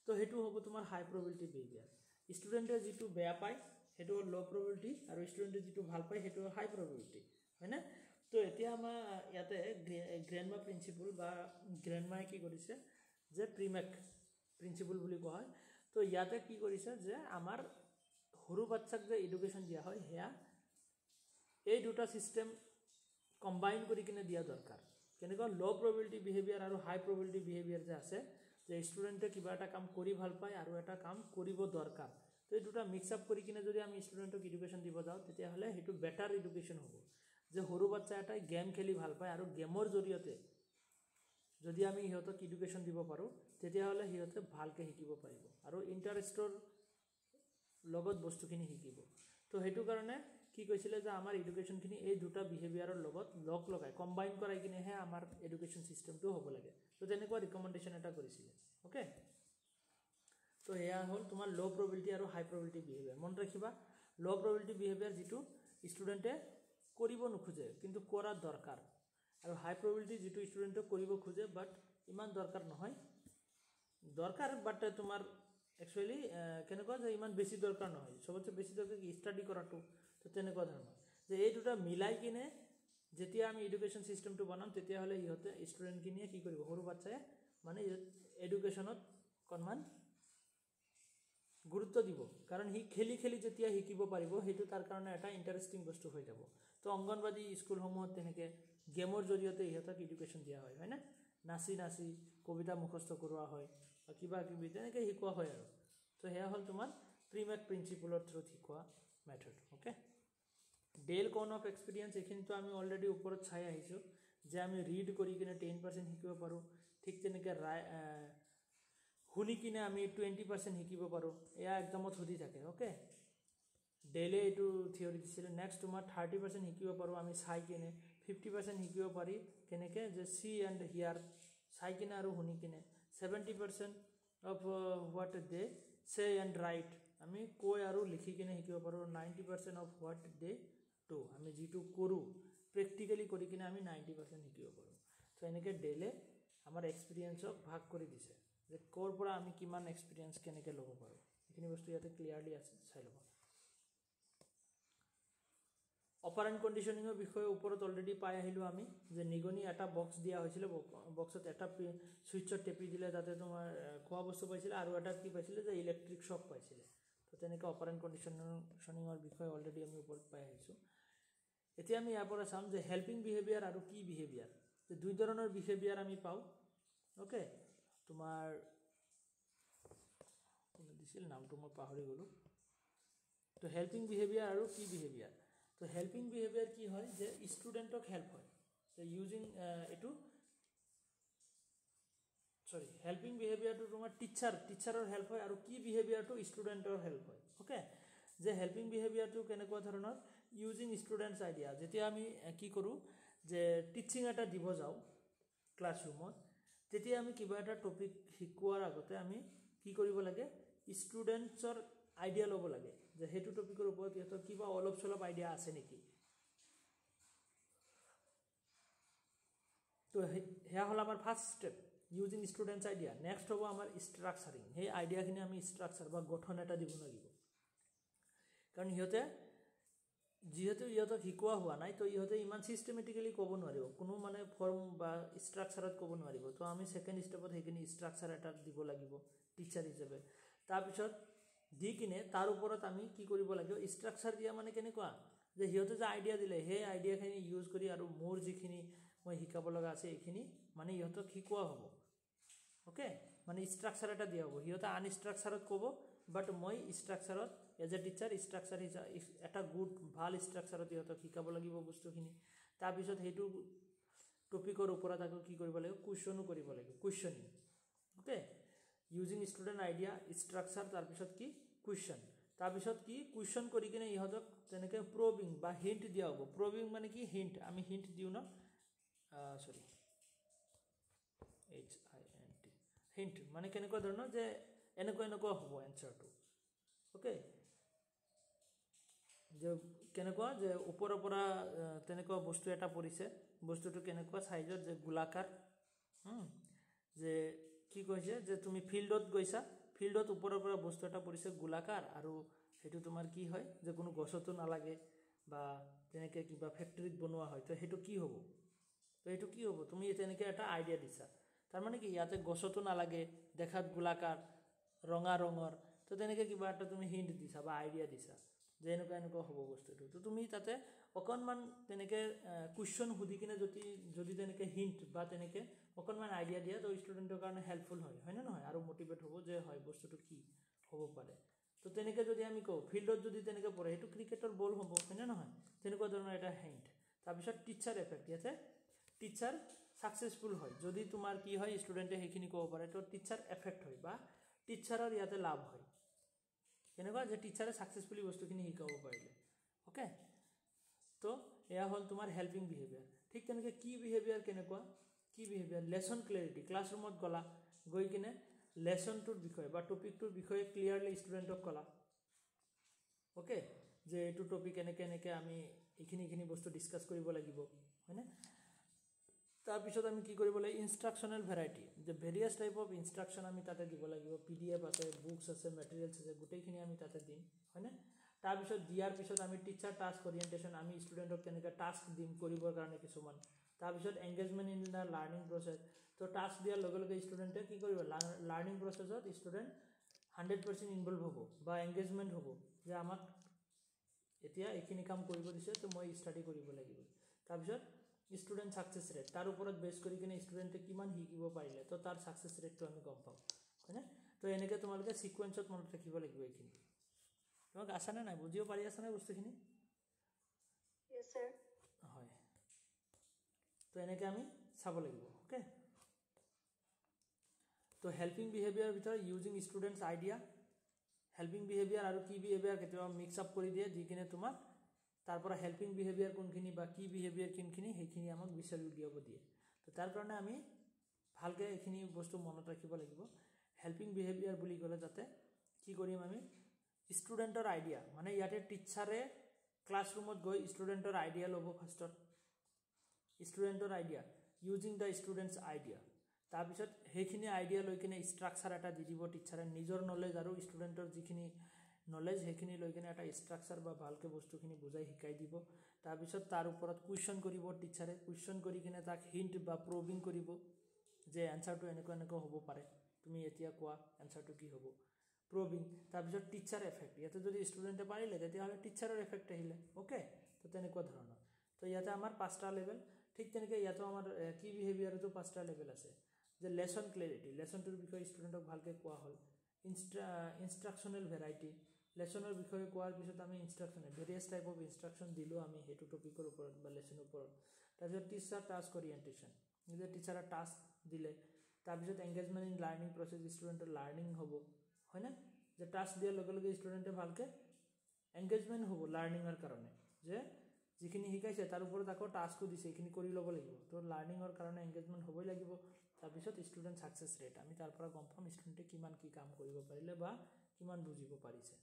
তো সেইটো হ'ব তোমাৰ হাই প্ৰবেবিলিটি বিহেভিয়াৰ ষ্টুডেণ্টে যিটো বেয়া পায় সেইটো হ'ল ল' প্ৰবেবিলিটি আৰু ষ্টুডেণ্টে যিটো ভাল পায় সেইটো হ'ল হাই প্ৰবেবিলিটি হয় না তো এতিয়া আমাৰ ইয়াতে গ্ৰেণ্ডমা প্ৰিন্সিপল বা গ্ৰেণ্ডমাই কি কৰিছে যে প্ৰিমেক প্ৰিন্সিপল বুলি কোৱা হয় তো ইয়াতে কি কৰিছে যে আমাৰ সৰু বাচ্চাক যে এডুকেশ্যন দিয়া হয় সেয়া এই দুটা সিস্টেম কম্বাইন কৰি কিনে দিয়া দৰকাৰ কেনেকুৱা ল' প্ৰবেবিলিটি বিহেভিয়াৰ আৰু হাই প্ৰবেবিলিটি বিহেভিয়াৰ যে আছে যে ষ্টুডেণ্টে কিবা এটা কাম কৰি ভাল পায় আৰু এটা কাম কৰিব দৰকাৰ তো এই দুটা মিক্স আপ কৰি কিনে যদি আমি ষ্টুডেণ্টক এডুকেশ্যন দিব যাওঁ তেতিয়াহ'লে সেইটো বেটাৰ এডুকেশ্যন হ'ব যে সৰু বাচ্চা এটাই গেম খেলি ভাল পায় আৰু গেমৰ জৰিয়তে যদি আমি সিহঁতক এডুকেশ্যন দিব পাৰোঁ তেতিয়াহ'লে সিহঁতে ভালকৈ শিকিব পাৰিব আৰু ইণ্টাৰেষ্টৰ লগত বস্তুখিনি শিকিব তো সেইটো কাৰণে কি কৈছিলে যে আমাৰ এডুকেশ্যনখিনি এই দুটা বিহেভিয়াৰৰ লগত লগাই কম্বাইন কৰাই কিনেহে আমাৰ এডুকেশ্যন ছিষ্টেমটো হ'ব লাগে তো তেনেকুৱা ৰিকমেণ্ডেশ্যন এটা কৰিছিলে অ'কে তো সেয়া হ'ল তোমাৰ ল' প্ৰবেবিলিটি আৰু হাই প্ৰবেবিলিটি বিহেভিয়াৰ মনত ৰাখিবা ল' প্ৰবেবিলিটি বিহেভিয়াৰ যিটো ষ্টুডেণ্টে কৰিব নোখোজে কিন্তু কৰাৰ দৰকাৰ আৰু হাই প্ৰবেবিলিটি যিটো ষ্টুডেণ্টে কৰিব খোজে বাট ইমান দৰকাৰ নহয় দৰকাৰ বাট তোমাৰ একচুৱেলি কেনেকুৱা যে ইমান বেছি দৰকাৰ নহয় চবতছে বেছি দৰকাৰ কি ষ্টাডি কৰাটো তো তেনেকুৱা ধৰণৰ যে এই দুটা মিলাই কিনে যেতিয়া আমি এডুকেশ্যন ছিষ্টেমটো বনাম তেতিয়াহ'লে ইহঁতে ষ্টুডেণ্টখিনিয়ে কি কৰিব সৰু বাচ্চাই মানে এডুকেশ্যনত অকণমান গুৰুত্ব দিব কাৰণ সি খেলি যেতিয়া শিকিব পাৰিব সেইটো তাৰ কাৰণে এটা ইণ্টাৰেষ্টিং বস্তু হৈ যাব তো অংগনবাদী স্কুলসমূহত তেনেকৈ গেমৰ জৰিয়তে ইহঁতক এডুকেশ্যন দিয়া হয় না নাচি কবিতা মুখস্থ কৰোৱা হয় বা কিবা কিবি তেনেকৈ শিকোৱা হয় আৰু তো সেয়া হ'ল তোমাৰ প্ৰিমেক প্ৰিন্সিপলৰ থ্ৰুত শিকোৱা মেথড অ'কে ডেল কন অফ এক্সপিৰিয়েঞ্চ এইখিনিতো আমি অলৰেডি ওপৰত চাই আহিছোঁ যে আমি ৰিড কৰি কিনে 10% শিকিব পাৰোঁ ঠিক তেনেকৈ শুনি কিনে আমি 20% শিকিব পাৰোঁ এয়া এক্সামত সুধি থাকে অ'কে ডেইলি এইটো থিয়ৰি দিছিলে নেক্সট তোমাৰ 30% শিকিব পাৰোঁ আমি চাই কিনে 50% শিকিব পাৰি কেনেকৈ যে চি এণ্ড হিয়াৰ চাই কিনে আৰু শুনি কিনে 70% অফ হোৱাট দে চে এণ্ড ৰাইট আমি কৈ আৰু লিখি কিনে শিকিব পাৰোঁ 90% অফ হোৱাট দে ডু আমি যিটো কৰোঁ প্ৰেক্টিকেলি কৰি কিনে আমি 90% শিকিব পাৰোঁ তো এনেকৈ ডেইলে আমাৰ এক্সপিৰিয়েঞ্চক ভাগ কৰি দিছে যে ক'ৰ পৰা আমি কিমান এক্সপিৰিয়েঞ্চ কেনেকৈ ল'ব পাৰোঁ এইখিনি বস্তু ইয়াতে ক্লিয়াৰলি আছে চাই ল'ব অপাৰেণ্ট কণ্ডিশ্যনিঙৰ বিষয়ে ওপৰত অলৰেডি পাই আহিলোঁ আমি যে নিগনি এটা বক্স দিয়া হৈছিলে বক্সত এটা ছুইচত টেপি দিলে তাতে তোমাৰ খোৱা বস্তু পাইছিলে আৰু এটা কি পাইছিলে যে ইলেক্ট্ৰিক শ্বক পাইছিলে তো তেনেকৈ অপাৰেণ্ট কণ্ডিশ্যনিঙৰ বিষয়ে অলৰেডি আমি ওপৰত পাই আহিছোঁ এতিয়া আমি ইয়াৰ পৰা চাম যে হেল্পিং বিহেভিয়াৰ আৰু কি বিহেভিয়াৰ যে দুই ধৰণৰ বিহেভিয়াৰ আমি পাওঁ অ'কে তোমাৰ কোনে দিছিল নামটো মই পাহৰি গ'লোঁ তো হেল্পিং বিহেভিয়াৰ আৰু কি বিহেভিয়াৰ তো হেল্পিং বিহেভিয়াৰ কি হয় যে ষ্টুডেণ্টক হেল্প হয় তো ইউজিং এইটো হেল্পিং বিহেভিয়াৰটো তোমাৰ টিচাৰৰ হেল্প হয় আৰু কি বিহেভিয়াৰটো ষ্টুডেণ্টৰ হেল্প হয় অ'কে যে হেল্পিং বিহেভিয়াৰটো কেনেকুৱা ধৰণৰ ইউজিং ষ্টুডেণ্টছ আইডিয়া যেতিয়া আমি কি কৰোঁ যে টিচিং এটা দিব যাওঁ ক্লাছৰুমত তেতিয়া আমি কিবা এটা টপিক শিকোৱাৰ আগতে আমি কি কৰিব লাগে ষ্টুডেণ্টছৰ আইডিয়া ল'ব লাগে যে সেইটো টপিকৰ ওপৰত সিহঁতৰ কিবা অলপ চলপ আইডিয়া আছে নেকি তো সেয়া হ'ল আমাৰ first step using students idea next হ'ব আমাৰ ষ্ট্ৰাকচাৰিং সেই আইডিয়াখিনি আমি ষ্ট্ৰাকচাৰ বা গঠন এটা দিব লাগিব কাৰণ যিহেতু ইহঁতক শিকোৱা হোৱা নাই তো ইহঁতে ইমান ছিষ্টেমেটিকেলি ক'ব নোৱাৰিব কোনো মানে ফৰ্ম বা ষ্ট্ৰাকচাৰত ক'ব নোৱাৰিব তো আমি ছেকেণ্ড ষ্টেপত সেইখিনি ষ্ট্ৰাকচাৰ এটা দিব লাগিব টিচাৰ হিচাপে তাৰপিছত দি কিনে তাৰ ওপৰত আমি কি কৰিব লাগিব ষ্ট্ৰাকচাৰ দিয়া মানে কেনেকুৱা যে সিহঁতে যে আইডিয়া দিলে সেই আইডিয়াখিনি ইউজ কৰি আৰু মোৰ যিখিনি মই শিকাব লগা আছে এইখিনি মানে ইহঁতক শিকোৱা হ'ব অ'কে মানে ষ্ট্ৰাকচাৰ এটা দিয়া হ'ব সিহঁতে আন ষ্ট্ৰাকচাৰত ক'ব বাট মই ষ্ট্ৰাকচাৰত এজ এ টিচাৰ ষ্ট্ৰাকচাৰ এটা গুড ভাল ষ্ট্ৰাকচাৰত ইহঁতক শিকাব লাগিব বস্তুখিনি তাৰপিছত সেইটো টপিকৰ ওপৰত আকৌ কি কৰিব লাগিব কুৱেশ্যনো কৰিব লাগিব questioning okay using student idea structure তাৰপিছত কি কুৱেশ্যন তাৰপিছত কি কুৱেশ্যন কৰি কিনে ইহঁতক তেনেকৈ প্ৰবিং বা হিণ্ট দিয়া হ'ব প্ৰবিং মানে কি হিণ্ট আমি হিণ্ট দিওঁ ন সৰি HINT হিণ্ট মানে কেনেকুৱা ধৰণৰ যে এনেকুৱা হ'ব এনসাৰটো ওকে যে কেনেকুৱা যে ওপৰৰ পৰা তেনেকুৱা বস্তু এটা পৰিছে বস্তুটো কেনেকুৱা সাইজত যে গোলাকাৰ যে কি কৈছে যে তুমি ফিল্ডত গৈছা ফিল্ডত ওপৰৰ পৰা বস্তু এটা পৰিছে গোলাকাৰ আৰু হেতু তোমাৰ কি হয় যে কোনো গছতো নালাগে বা তেনেকৈ কিবা ফ্যাক্টৰীত বনোৱা হয় তো হেতু কি হ'ব তো হেতু কি হ'ব তুমি তেনেকৈ এটা আইডিয়া দিছা তাৰ মানে কি ইয়াতে গছতো নালাগে দেখাত গোলাকাৰ ৰঙা ৰঙৰ তো তেনেকৈ কিবা এটা তুমি হিণ্ট দিছা বা আইডিয়া দিছা যে এনেকুৱা হ'ব বস্তুটো তো তুমি তাতে অকণমান তেনেকৈ কুৱেশ্যন সুধি কিনে যদি তেনেকৈ হিণ্ট বা তেনেকৈ অকণমান আইডিয়া দিয়া তো ষ্টুডেণ্টৰ কাৰণে হেল্পফুল হয় নে নহয় আৰু মোটিভেট হ'ব যে হয় বস্তুটো কি হ'ব পাৰে তো তেনেকৈ যদি আমি কওঁ ফিল্ডত যদি তেনেকৈ পঢ়ে সেইটো ক্ৰিকেটৰ বল হ'ব হয়নে নহয় তেনেকুৱা ধৰণৰ এটা হিণ্ট তাৰপিছত টিচাৰ এফেক্ট ইয়াতে টিচাৰ সাকসেসফুল হয় যদি তোমাৰ কি হয় ষ্টুডেণ্টে সেইখিনি ক'ব পাৰে তো টিচাৰ এফেক্ট হয় বা টিচাৰৰ ইয়াতে লাভ হয় কেনেকুৱা যে টিচাৰে সাকসেসফুলি বস্তুখিনি শিকাব পাৰিলে ওকে তো এয়া হ'ল তোমাৰ হেল্পিং বিহেভিয়াৰ ঠিক তেনেকৈ কি বিহেভিয়াৰ কেনেকুৱা কি বিহেভিয়াৰ লেসন ক্লেৰিটি ক্লাছৰুমত গলা গৈ কিনে লেসনটোৰ বিষয়ে বা টপিকটোৰ বিষয়ে ক্লিয়াৰলি ষ্টুডেণ্টক ক'লা ওকে যে এইটো টপিক এনেকৈ আমি এইখিনি বস্তু ডিসকাস কৰিব লাগিব হয়নে তাৰপিছত আমি কি কৰিব লাগিব ইনষ্ট্ৰাকচনেল ভেৰাইটি যে ভেৰিয়াছ টাইপ অফ ইনষ্ট্ৰাকচন আমি তাতে দিব লাগিব PDF আছে বুকছ আছে মেটেৰিয়েলছ আছে গোটেইখিনি আমি তাতে দিম হয়নে তাৰপিছত দিয়াৰ পিছত আমি টিচাৰ টাস্ক অৰিয়েণ্টেশ্যন আমি ষ্টুডেণ্টক কেনেকৈ টাস্ক দিম কৰিবৰ কাৰণে কিছুমান তাৰপিছত engagement in the learning process তো টাস্ক দিয়াৰ লগে লগে ষ্টুডেণ্টে কি কৰিব লাৰ্ণিং প্ৰচেছত ষ্টুডেণ্ট 100% ইনভলভ হ'ব বা এংগেজমেণ্ট হ'ব যে আমাক এতিয়া এইখিনি কাম কৰিব দিছে তো মই ষ্টাডি কৰিব লাগিব তাৰপিছত ষ্টুডেণ্ট সাকসেস ৰেট তাৰ ওপৰত বেছ কৰি কিনে ষ্টুডেণ্টে কিমান শিকিব পাৰিলে তো তাৰ সাকসেস ৰেটটো আমি গম পাওঁ হয়নে তো এনেকৈ তোমালোকে সিকুৱেন্সত মনত ৰাখিব লাগিব এইখিনি তোমাক আছানে নাই বুজিব পাৰি আছানে বস্তুখিনি Yes sir হয় তো এনেকৈ আমি চাব লাগিব ওকে তো হেল্পিং বিহেভিয়াৰ ভিতৰত using students idea helping behaviour আৰু কি বিহেভিয়াৰ কেতিয়াবা মিক্স আপ কৰি দিয়ে দি কিনে তোমাক তাৰ পৰা হেল্পিং বিহেভিয়াৰ কোনখিনি বা কি বিহেভিয়াৰ কোনখিনি সেইখিনি আমাক বিচাৰি উলিয়াব দিয়ে তো তাৰ কাৰণে আমি ভালকৈ এইখিনি বস্তু মনত ৰাখিব লাগিব হেল্পিং বিহেভিয়াৰ বুলি ক'লে যাতে কি কৰিম আমি ষ্টুডেণ্টৰ আইডিয়া মানে ইয়াতে টিচাৰে ক্লাছৰুমত গৈ ষ্টুডেণ্টৰ আইডিয়া ল'ব ফাৰ্ষ্টত ষ্টুডেণ্টৰ idea using the students idea তাৰপিছত সেইখিনি আইডিয়া লৈ কিনে ষ্ট্ৰাকচাৰ এটা দি দিব টিচাৰে নিজৰ নলেজ আৰু ষ্টুডেণ্টৰ যিখিনি নলেজ সেইখিনি লৈ কিনে এটা ষ্ট্ৰাকচাৰ বা ভালকৈ বস্তুখিনি বুজাই শিকাই দিব তাৰপিছত তাৰ ওপৰত কুৱেশ্যন কৰিব টিচাৰে কুৱেশ্যন কৰি কিনে তাক হিণ্ট বা প্ৰবিং কৰিব যে এনসাৰটো এনেকুৱা হ'ব পাৰে তুমি এতিয়া কোৱা এনসাৰটো কি হ'ব প্ৰবিং তাৰপিছত টিচাৰ এফেক্ট ইয়াতে যদি ষ্টুডেণ্টে পাৰিলে তেতিয়াহ'লে টিচাৰৰ এফেক্ট আহিলে ওকে তো তেনেকুৱা ধৰণৰ তো ইয়াতে আমাৰ 5টা লেভেল ঠিক তেনেকৈ ইয়াতো আমাৰ কি বিহেভিয়াৰতো 5টা লেভেল আছে যে লেসন ক্লেৰিটি লেসনটোৰ বিষয়ে ষ্টুডেণ্টক ভালকৈ কোৱা হ'ল ইনষ্ট্ৰাকচনেল ভেৰাইটি লেসনৰ বিষয়ে কোৱাৰ পিছত আমি instructional various type of instruction দিলোঁ আমি সেইটো টপিকৰ ওপৰত বা লেসনৰ ওপৰত তাৰপিছত টিচাৰ টাস্ক অৰিয়েণ্টেশ্যন যে টিচাৰৰ টাস্ক দিলে তাৰপিছত এংগেজমেণ্ট ইন লাৰ্ণিং প্ৰচেছ ষ্টুডেণ্টৰ লাৰ্ণিং হ'ব হয়নে যে টাস্ক দিয়াৰ লগে লগে ষ্টুডেণ্টে ভালকৈ এংগেজমেণ্ট হ'ব লাৰ্ণিঙৰ কাৰণে যে যিখিনি শিকাইছে তাৰ ওপৰত আকৌ টাস্কো দিছে এইখিনি কৰি ল'ব লাগিব তো লাৰ্ণিঙৰ কাৰণে এংগেজমেণ্ট হ'বই লাগিব তাৰপিছত ষ্টুডেণ্ট সাকসেস ৰেট আমি তাৰ পৰা গম পাম ষ্টুডেণ্টে কিমান কি কাম কৰিব পাৰিলে বা কিমান বুজিব পাৰিছে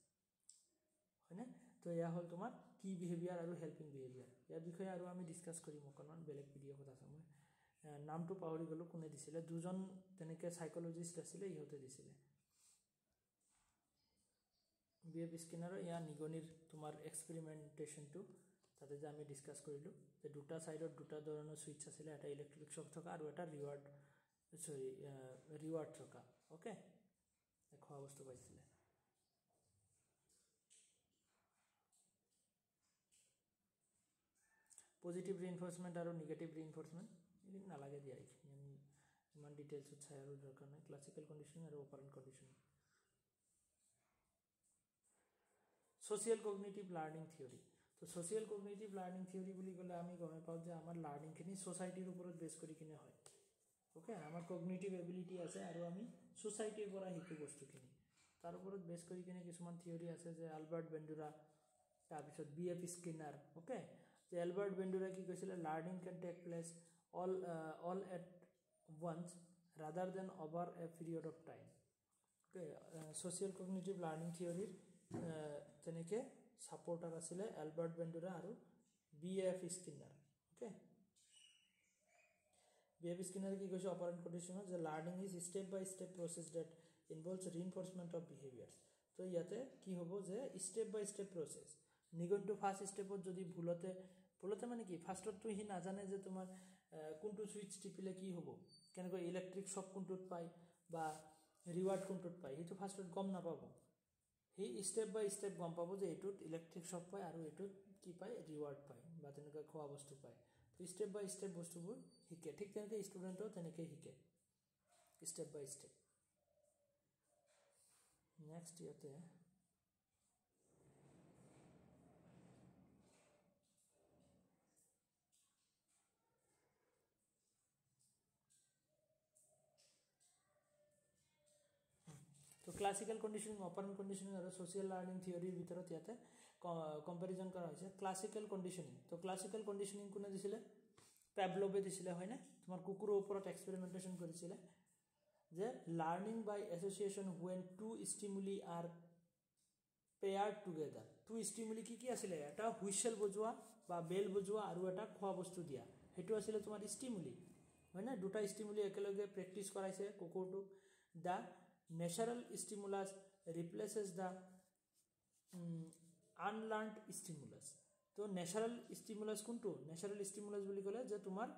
হয়নে তো এয়া হ'ল তোমাৰ কি বিহেভিয়াৰ আৰু হেল্পিং বিহেভিয়াৰ ইয়াৰ বিষয়ে আৰু আমি ডিছকাছ কৰিম অকণমান বেলেগ ভিডিঅ'ত আছে মই নামটো পাহৰি গ'লোঁ কোনে দিছিলে দুজন তেনেকৈ সাইকোলজিষ্ট আছিলে ইহঁতে দিছিলে BF স্কিনাৰৰ ইয়াৰ নিগনিৰ তোমাৰ এক্সপেৰিমেণ্টেশ্যনটো তাতে যে আমি ডিছকাছ কৰিলোঁ যে দুটা সাইডত দুটা ধৰণৰ সুইচ আছিলে এটা ইলেক্ট্ৰিক শ্বক থকা আৰু এটা ৰিৱাৰ্ড থকা ওকে খোৱা বস্তু পাইছিলে পজিটিভ ৰিইনফৰ্চমেণ্ট আৰু নিগেটিভ ৰিইনফৰ্চমেণ্ট এইখিনি নালাগে দিয়া এইখিনি আমি ইমান ডিটেইলছত চাই আৰু দৰকাৰ নাই ক্লাছিকেল কণ্ডিশ্যন আৰু operant condition social cognitive learning theory তো ছ'চিয়েল কগনিটিভ লাৰ্ণিং থিয়ৰী বুলি ক'লে আমি গমে পাওঁ যে আমাৰ লাৰ্ণিংখিনি ছ'চাইটিৰ ওপৰত বেছ কৰি কিনে হয় ওকে আমাৰ কগনিটিভ এবিলিটি আছে আৰু আমি ছ'চাইটিৰ পৰা শিকোঁ বস্তুখিনি তাৰ ওপৰত বেছ কৰি কিনে কিছুমান থিয়ৰী আছে যে আলবাৰ্ট বেণ্ডুৰা তাৰপিছত BF স্কিনাৰ ওকে যে এলবাৰ্ট বেণ্ডুৰা কি কৈছিলে learning can take place all at once rather than over a period of time. Okay, social cognitive learning theory teneke supporter asile Albert Bandura aru B.F. Skinner. Okay, B.F. Skinner ki koise operant condition je learning is step by step process that involves reinforcement of behaviors. তো ইয়াতে কি হব যে step বাই step process নিগন্টু first স্টেপত যদি ভুলতে মানে কি ফার্স্টত তো হি নাজানে যে তোমাৰ কোনটো সুইচ টিপিলে কি হব কেনেকৈ ইলেক্ট্ৰিক শক কোনটোত পায় বা রিওয়ার্ড কোনটোত পায় সেইটো ফার্স্টত গম নাপাব হি স্টেপ বাই স্টেপ গম পাব যে এটোত ইলেক্ট্ৰিক শক পায় আৰু এটোত কি পায় ৰিওয়াৰ্ড পায় বা তেনেকৈ খোৱা বস্তু পায় তো স্টেপ বাই স্টেপ বস্তুবোৰ শিকে ঠিক তেনেকৈ ষ্টুডেণ্টও তেনেকৈ শিকে স্টেপ বাই স্টেপ নেক্সট ইয়াতে তো ক্লাসিক্যাল কন্ডিশনিং অপারেন্ট কন্ডিশনিং আর সোশিয়াল লার্নিং থিওরির ভিতৰত ইয়াতে কম্পারিজন করা হয়েছে ক্লাসিক্যাল কন্ডিশনিং তো ক্লাসিক্যাল কন্ডিশনিং কোনে দিছিলে প্যাভলোভে দিছিলে হয় না তোমার কুকুরের ওপৰত এক্সপেৰিমেন্টেশন কৰিছিলে যে learning by association when two stimuli are paired together two stimuli কি আছিলে এটা হুইসেল বজোৱা বা বেল বজোৱা আৰু এটা খোৱা বস্তু দিয়া হেতু আছিলে তোমাৰ স্টিমুলি হয় না দুটা স্টিমুলি একেলগে প্ৰ্যাকটিস কৰাইছে কুকুৰটোক দা natural stimulus replaces the unlearned stimulus তো natural stimulus কোনটো natural stimulus বুলি ক'লে যে তোমাৰ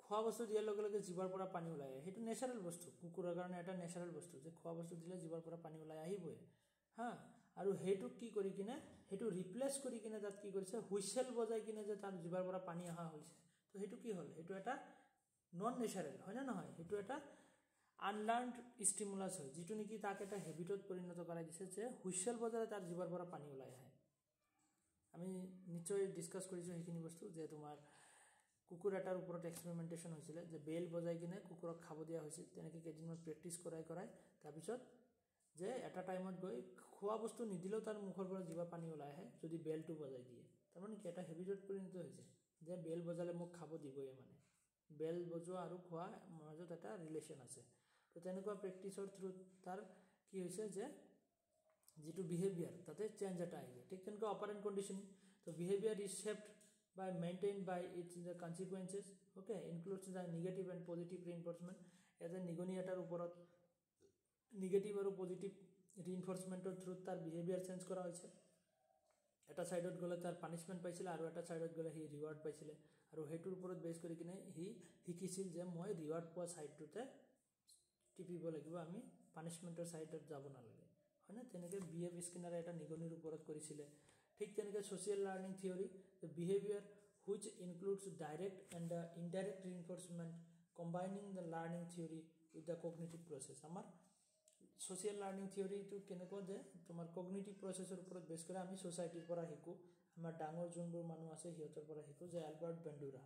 খোৱা বস্তু দিয়াৰ লগে লগে জিভাৰ পৰা পানী ওলাই আহে সেইটো ন্যাচাৰাল বস্তু কুকুৰৰ কাৰণে এটা ন্যাচাৰাল বস্তু যে খোৱা বস্তু দিলে জিভাৰ পৰা পানী ওলাই আহিবই হা আৰু হেতু কি কৰি কিনে হেতু ৰিপ্লেস কৰি কিনে তাত কি কৰিছে হুইসেল বজাই কিনে যে তাৰ জিভাৰ পৰা পানী আহা হৈছে তো হেতু কি হ'ল হেতু এটা নন ন্যাচাৰাল হয় না নহয় হেতু এটা আনলাৰ্নড স্টিমুলাস হয় যেটো নেকি তাকে এটা হেবিটত পৰিণত কৰাই দিছে যে হুইসেল বজালে তাৰ জিভাৰ পৰা পানী ওলাই আহে আমি নিশ্চয় ডিসকাস কৰিছো সেইখিনি বস্তু যে তোমাৰ কুকুৰ এটাৰ ওপৰত এক্সপেৰিমেন্টেশন হৈছিল যে বেল বজাই কিনে কুকুৰক খাব দিয়া হৈছিল তেনেকৈ কেইদিনমান প্ৰেক্টিস কৰাই তাৰ পিছত যে এটা টাইমত গৈ খোৱা বস্তু নিদিলেও তাৰ মুখৰ পৰা জিভা পানী ওলাই আহে যদি বেলটো বজাই দিয়ে তাৰ মানে কি এটা হেবিটত পৰিণত হৈছে যে বেল বজালে মোক খাব দিবই মানে বেল বজোৱা আৰু খোৱা মাজত এটা ৰিলেশন আছে তো তেনেকুৱা প্ৰেক্টিসৰ থ্ৰু তাৰ কি হৈছে যে যেটো বিহেভিয়ার তাতে চেঞ্জ এটা আহিছে ঠিক তেনেকৈ অপারেন্ট কন্ডিশনিং তো behaviour is shaped by maintained by its the consequences okay includes the negative and positive reinforcement as a নিগনি এটাৰ ওপৰত নেগেটিভ আৰু পজিটিভ ৰিইনফোৰ্সমেন্টৰ থ্ৰু তাৰ বিহেভিয়াৰ চেঞ্জ কৰা হৈছে এটা সাইডত গলে তাৰ পানিশমেন্ট পাইছিল আৰু এটা সাইডত গলে হি ৰিওয়াৰ্ড পাইছিল আৰু হেতুৰ ওপৰত বেস কৰি কিনে হি শিকিছিল যে মই ৰিওয়াৰ্ড পোৱা সাইডটোতে টিপিব লাগিব আমি পানিশমেন্টৰ সাইডত যাব নালাগে হয় না তেনেকৈ B.F. স্কিনাৰে এটা নিগনিৰ ওপৰত কৰিছিল ঠিক তেনেকৈ social learning theory the behavior which includes direct and indirect reinforcement combining the learning theory with the cognitive process আমাৰ সোশিয়াল লাৰ্নিং থিওৰি টু কেনেকৈ যে তোমাৰ কগনিটিভ প্ৰসেছৰ ওপৰত বেস কৰি আমি সোসাইটিৰ পৰা শিকো আমাৰ ডাঙৰ যোনবোৰ মানুহ আছে হিয়তৰ পৰা শিকো যে এলবাৰ্ট বেন্ডুৰা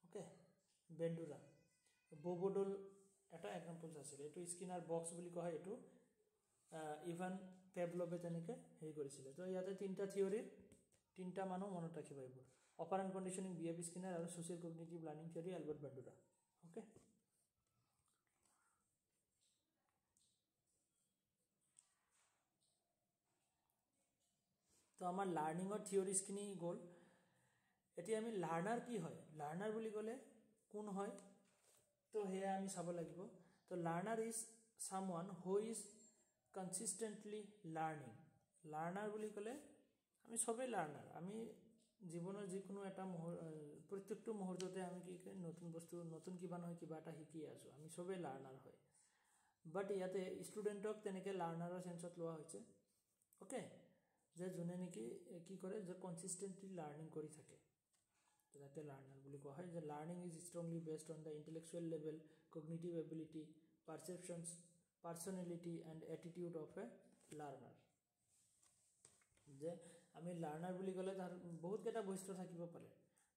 ওকে বেন্ডুৰা বোবোডল এটা এক্সাম্পল আছে এটো স্কিনাৰ বক্স বুলি কোৱা হয় এটো ইভান পেভলোভে তেনেকৈ হেৰি কৰিছিল তো ইয়াতে তিনটা থিওৰিৰ তিনটা মানুহ মনত ৰাখিব এইবোৰ অপাৰেন্ট কন্ডিশনিং B.F. স্কিনাৰ আৰু social cognitive learning theory Albert Bandura okay তো আমাৰ লাৰ্নিংৰ থিওরিজখিনি গ'ল এতিয়া আমি লার্নার কি হয় লার্নার বুলি ক'লে কোন হয় তো হেয়া আমি চাব লাগিব তো learner is someone who is consistently learning learner বুলি ক'লে আমি সবেই লার্নার আমি জীবনৰ যিকোনো এটা প্ৰত্যেকটো মুহূৰ্ততে আমি কি নতুন বস্তু নতুন কিবা নহয় কিবা এটা শিকি আছো আমি সবেই লার্নার হয় বাট ইয়াতে ষ্টুডেন্টক তেনেকৈ লাৰ্নাৰৰ সেন্সত লোৱা হৈছে ওকে যে যোনে নেকি কি কৰে যে কনসিস্টেন্টলি লাৰ্নিং কৰি থাকে তাতে লাৰ্নাৰ বুলি কোৱা হয় যে learning is strongly based on the intellectual level cognitive ability perceptions personality and attitude of a learner যে আমি লার্নার বুলি ক'লে তাৰ বহুত কেইটা বস্তু থাকিব পাৰে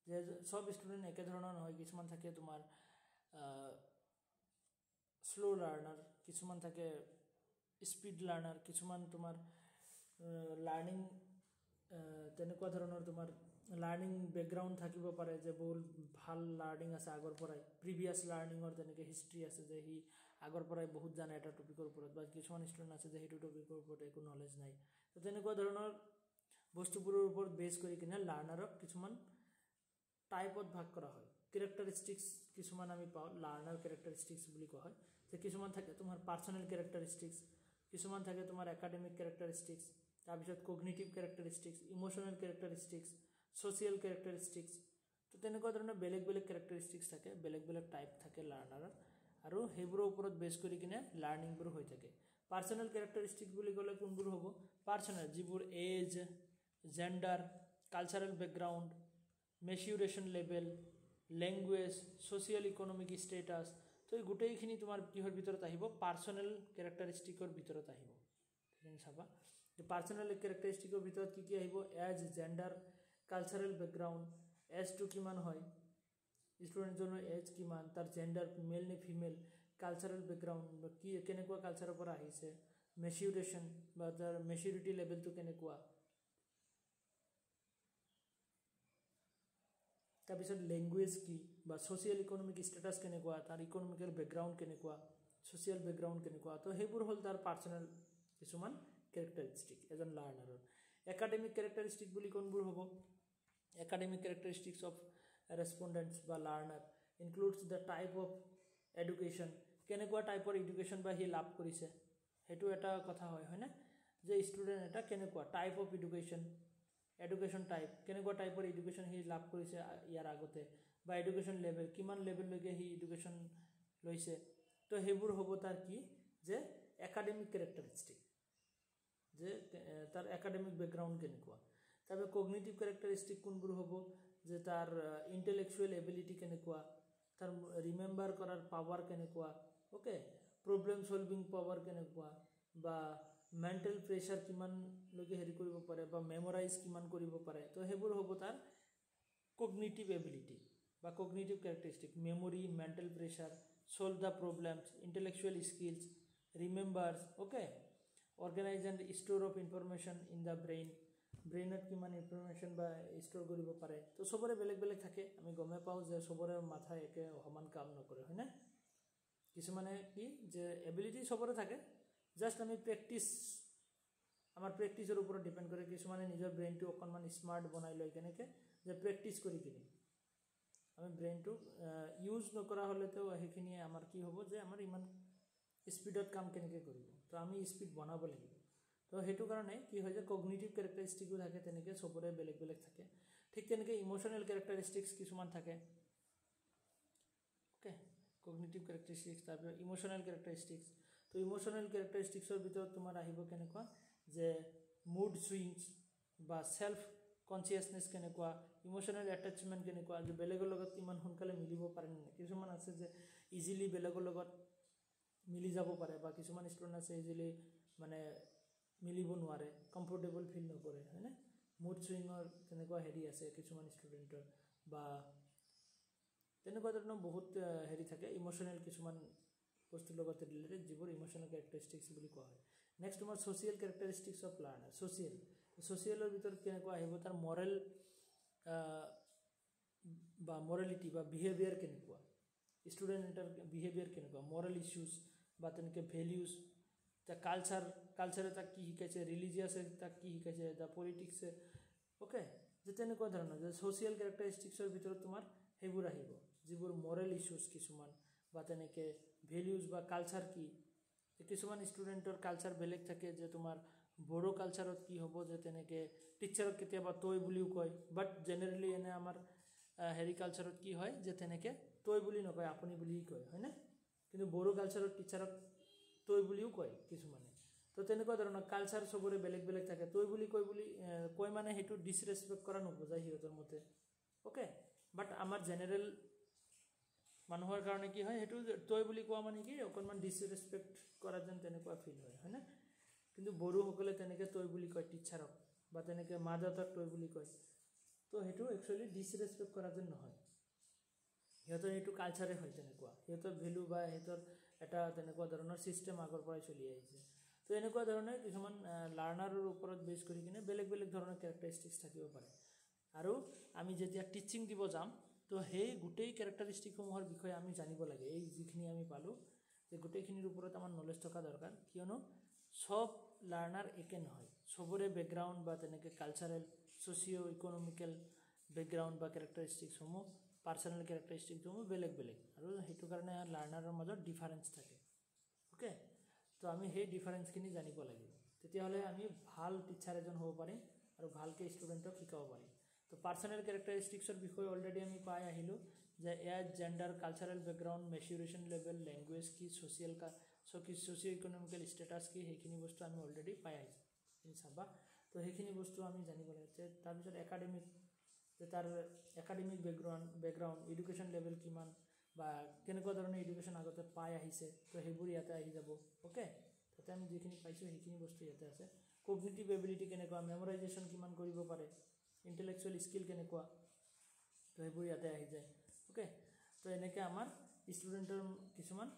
যে সব ষ্টুডেন্ট একে ধৰণৰ নহয় কিছুমান থাকে তোমাৰ স্লো লাৰ্নাৰ কিছুমান থাকে স্পিড লাৰ্নাৰ কিছুমান তোমাৰ লাৰ্নিং তেনেকুৱা ধৰণৰ তোমাৰ লাৰ্ণিং বেকগ্ৰাউণ্ড থাকিব পাৰে যে বহুত ভাল লাৰ্ণিং আছে আগৰ পৰাই প্ৰিভিয়াছ লাৰ্ণিঙৰ তেনেকৈ হিষ্ট্ৰী আছে যে সি আগৰ পৰাই বহুত জানে এটা টপিকৰ ওপৰত বা কিছুমান ষ্টুডেণ্ট আছে যে সেইটো টপিকৰ ওপৰত একো নলেজ নাই তো তেনেকুৱা ধৰণৰ বস্তুবোৰৰ ওপৰত বেছ কৰি কিনে লাৰ্ণাৰক কিছুমান টাইপত ভাগ কৰা হয় কেৰেক্টাৰিষ্টিক্স কিছুমান আমি পাওঁ লাৰ্ণাৰ কেৰেক্টাৰিষ্টিক্স বুলি কোৱা হয় যে কিছুমান থাকে তোমাৰ পাৰ্চনেল কেৰেক্টাৰিষ্টিক্স কিছুমান থাকে তোমাৰ একাডেমিক কেৰেক্টাৰিষ্টিক্স তাৰপিছত cognitive characteristics emotional characteristics social characteristics তো তেনেকুৱা ধৰণৰ বেলেগ বেলেগ কেৰেক্টাৰিষ্টিক্স থাকে বেলেগ বেলেগ টাইপ থাকে লাৰ্ণাৰৰ আৰু সেইবোৰৰ ওপৰত বেছ কৰি কিনে লাৰ্ণিংবোৰ হৈ থাকে পাৰ্চনেল কেৰেক্টাৰিষ্টিক্স বুলি ক'লে কোনবোৰ হ'ব পাৰ্চনেল যিবোৰ age gender cultural background maturation level language social economic status তো এই গোটেইখিনি তোমাৰ কিহৰ ভিতৰত আহিব পাৰ্চনেল কেৰেক্টাৰিষ্টিকৰ ভিতৰত আহিব সেইখিনি চাবা পাৰ্চনেল কেৰেক্টাৰিষ্টিকৰ ভিতৰত কি কি আহিব এজ জেণ্ডাৰ কালচাৰেল বেকগ্ৰাউণ্ড এজটো কিমান হয় ষ্টুডেণ্টজনৰ এজ কিমান তাৰ জেণ্ডাৰ মেল নে ফিমেল কালচাৰেল বেকগ্ৰাউণ্ড কি কেনেকুৱা কালচাৰৰ পৰা আহিছে মেচিউৰেশ্যন বা তাৰ মেচিউৰিটি লেভেলটো কেনেকুৱা তাৰপিছত লেংগুৱেজ কি বা ছ'চিয়েল ইকনমিক ষ্টেটাছ কেনেকুৱা তাৰ ইকনমিকেল বেকগ্ৰাউণ্ড কেনেকুৱা ছ'চিয়েল বেকগ্ৰাউণ্ড কেনেকুৱা তো সেইবোৰ হ'ল তাৰ পাৰ্চনেল কিছুমান কেৰেক্টাৰিষ্টিক এজন লাৰ্ণাৰৰ একাডেমিক কেৰেক্টাৰিষ্টিক বুলি কোনবোৰ হ'ব একাডেমিক কেৰেক্টাৰিষ্টিক্স অফ ৰেছপণ্ডেণ্টছ বা learner includes the type of education কেনেকুৱা টাইপৰ এডুকেশ্যন বা সি লাভ কৰিছে সেইটো এটা কথা হয়নে যে ষ্টুডেণ্ট এটা কেনেকুৱা টাইপ অফ এডুকেশ্যন টাইপ কেনেকুৱা টাইপৰ এডুকেশ্যন সি লাভ কৰিছে ইয়াৰ আগতে বা এডুকেশ্যন লেভেল কিমান লেভেললৈকে সি এডুকেশ্যন লৈছে তো সেইবোৰ হ'ব তাৰ কি যে একাডেমিক কেৰেক্টাৰিষ্টিক যে তাৰ একাডেমিক বেকগ্ৰাউণ্ড কেনেকুৱা তাৰপৰা কগনিটিভ কেৰেক্টাৰিষ্টিক কোনবোৰ হ'ব যে তাৰ ইণ্টেলেকচুৱেল এবিলিটি কেনেকুৱা তাৰ ৰিমেম্বাৰ কৰাৰ পাৱাৰ কেনেকুৱা অ'কে প্ৰব্লেম ছলভিং পাৱাৰ কেনেকুৱা বা মেণ্টেল প্ৰেছাৰ কিমানলৈকে হেৰি কৰিব পাৰে বা মেমৰাইজ কিমান কৰিব পাৰে তো সেইবোৰ হ'ব তাৰ কগনিটিভ এবিলিটি বা cognitive characteristic memory mental pressure solve the problems intellectual skills remembers okay organize and store of information in the ব্ৰেইনত কিমান ইনফৰমেশ্যন বা ষ্ট'ৰ কৰিব পাৰে তো চবৰে বেলেগ বেলেগ থাকে আমি গমে পাওঁ যে চবৰে মাথাই একে সমান কাম নকৰে হয়নে কিছুমানে কি যে এবিলিটি চবৰে থাকে জাষ্ট আমি আমাৰ প্ৰেক্টিচৰ ওপৰত ডিপেণ্ড কৰে কিছুমানে নিজৰ ব্ৰেইনটো অকণমান স্মাৰ্ট বনাই লয় কেনেকৈ যে প্ৰেক্টিচ কৰি কিনে আমি ব্ৰেইনটো ইউজ নকৰা হ'লেতো সেইখিনিয়ে আমাৰ কি হ'ব যে আমাৰ ইমান স্পীডত কাম কেনেকৈ কৰিব তো আমি স্পীড বনাব লাগিব তো সেইটো কাৰণে কি হয় যে কগনিটিভ কেৰেক্টাৰিষ্টিকো থাকে তেনেকৈ চবৰে বেলেগ বেলেগ থাকে ঠিক তেনেকৈ ইম'চনেল কেৰেক্টাৰিষ্টিক্স কিছুমান থাকে অ'কে কগনিটিভ কেৰেক্টাৰিষ্টিক্স তাৰপিছত ইম'চনেল কেৰেক্টাৰিষ্টিক্স তো ইম'চনেল কেৰেক্টাৰিষ্টিক্সৰ ভিতৰত তোমাৰ আহিব কেনেকুৱা যে মুড ছুইংছ বা চেল্ফ কনচিয়াছনেছ কেনেকুৱা ইম'চনেল এটাচমেণ্ট কেনেকুৱা যে বেলেগৰ লগত কিমান সোনকালে মিলিব পাৰে নে কিছুমান আছে যে ইজিলি বেলেগৰ লগত মিলি যাব পাৰে বা কিছুমান ষ্টুডেণ্ট আছে ইজিলি মানে মিলিব নোৱাৰে কমফৰ্টেবল ফিল নকৰে হয়নে মুড ছুইঙৰ তেনেকুৱা হেৰি আছে কিছুমান ষ্টুডেণ্টৰ বা তেনেকুৱা ধৰণৰ বহুত হেৰি থাকে ইম'চনেল কিছুমান বস্তুৰ লগত ৰিলেটেড যিবোৰ ইম'চনেল কেৰেক্টাৰিষ্টিক্স বুলি কোৱা হয় নেক্সট তোমাৰ ছ'চিয়েল কেৰেক্টাৰিষ্টিক্স অফ লাৰ্ণাৰ ছ'চিয়েলৰ ভিতৰত কেনেকুৱা আহিব তাৰ মৰেল বা মৰেলিটি বা বিহেভিয়াৰ কেনেকুৱা ষ্টুডেণ্ট এটাৰ বিহেভিয়াৰ কেনেকুৱা মৰেল ইছ্যুজ বা তেনেকৈ ভেলিউজ এতিয়া কালচাৰে তাক কি শিকাইছে ৰিলিজিয়াছে তাক কি শিকাইছে দ্য পলিটিক্সে অ'কে যে তেনেকুৱা ধৰণৰ যে ছ'চিয়েল কেৰেক্টাৰিষ্টিক্সৰ ভিতৰত তোমাৰ সেইবোৰ আহিব যিবোৰ মৰেল ইছ্যুজ কিছুমান বা তেনেকৈ ভেলিউজ বা কালচাৰ কি কিছুমান ষ্টুডেণ্টৰ কালচাৰ বেলেগ থাকে যে তোমাৰ বড়ো কালচাৰত কি হ'ব যে তেনেকৈ টিচাৰক কেতিয়াবা তই বুলিও কয় বাট জেনেৰেলি এনে আমাৰ হেৰি কালচাৰত কি হয় যে তেনেকৈ তই বুলি নকয় আপুনি বুলি কয় হয়নে কিন্তু বড়ো কালচাৰত টিচাৰক তই বুলিও কয় কিছুমানে তো তেনেকুৱা ধৰণৰ কালচাৰ চবৰে বেলেগ বেলেগ থাকে তই বুলি কয় মানে সেইটো ডিছৰেচপেক্ট কৰা নুবুজায় সিহঁতৰ মতে অ'কে বাট আমাৰ জেনেৰেল মানুহৰ কাৰণে কি হয় সেইটো তই বুলি কোৱা মানে কি অকণমান ডিছৰেচপেক্ট কৰা যেন তেনেকুৱা ফিল হয় হয়নে কিন্তু বড়োসকলে তেনেকৈ তই বুলি কয় টিচাৰক বা তেনেকৈ মা দেউতাক তই বুলি কয় তো সেইটো একচুৱেলি ডিছৰেচপেক্ট কৰা যেন নহয় সিহঁতৰ সেইটো কালচাৰে হয় তেনেকুৱা সিহঁতৰ ভেলু বা সিহঁতৰ এটা তেনেকুৱা ধৰণৰ ছিষ্টেম আগৰ পৰাই চলি আহিছে তো এনেকুৱা ধৰণে কিছুমান লাৰ্ণাৰৰ ওপৰত বেছ কৰি কিনে বেলেগ বেলেগ ধৰণৰ কেৰেক্টাৰিষ্টিক্স থাকিব পাৰে আৰু আমি যেতিয়া টিচিং দিব যাম তো সেই গোটেই কেৰেক্টাৰিষ্টিকসমূহৰ বিষয়ে আমি জানিব লাগে। এই যিখিনি আমি পালোঁ যে গোটেইখিনিৰ ওপৰত আমাৰ নলেজ থকা দৰকাৰ, কিয়নো সব লাৰ্ণাৰ একে নহয়, সবৰে বেকগ্ৰাউণ্ড বা তেনেকৈ কালচাৰেল ছ'চিঅ' ইকনমিকেল বেকগ্ৰাউণ্ড বা কেৰেক্টাৰিষ্টিকসমূহ পাৰ্চনেল কেৰেক্টাৰিষ্টিকসমূহ বেলেগ বেলেগ, আৰু সেইটো কাৰণে লাৰ্ণাৰৰ মাজত ডিফাৰেঞ্চ থাকে। অ'কে, তো আমি সেই ডিফাৰেঞ্চখিনি জানিব লাগিব, তেতিয়াহ'লে আমি ভাল টিচাৰ এজন হ'ব পাৰিম আৰু ভালকৈ ষ্টুডেণ্টক শিকাব পাৰিম। তো পাৰ্চনেল কেৰেক্টাৰিষ্টিক্সৰ বিষয়ে অলৰেডি আমি পাই আহিলোঁ যে age, gender, cultural background, maturation level, language কি, ছ'চিঅ' ইকনমিকেল ষ্টেটাছ কি, সেইখিনি বস্তু আমি অলৰেডি পাই আহিছোঁ। সেইখিনি চাবা, তো সেইখিনি বস্তু আমি জানিব লাগে। তাৰপিছত একাডেমিক, যে তাৰ একাডেমিক বেকগ্ৰাউণ্ড এডুকেশ্যন লেভেল কিমান বা কেনেকুৱা ধৰণৰ এডুকেশ্যন আগতে পাই আহিছে, তো সেইবোৰ ইয়াতে আহি যাব। অ'কে, তাতে আমি যিখিনি পাইছোঁ সেইখিনি বস্তু ইয়াতে আছে। কগনিটিভ এবিলিটি কেনেকুৱা, মেমৰাইজেশ্যন কিমান কৰিব পাৰে, ইণ্টেলেকচুৱেল স্কিল কেনেকুৱা, তো সেইবোৰ ইয়াতে আহি যায়। অ'কে, তো এনেকৈ আমাৰ ষ্টুডেণ্টৰ কিছুমান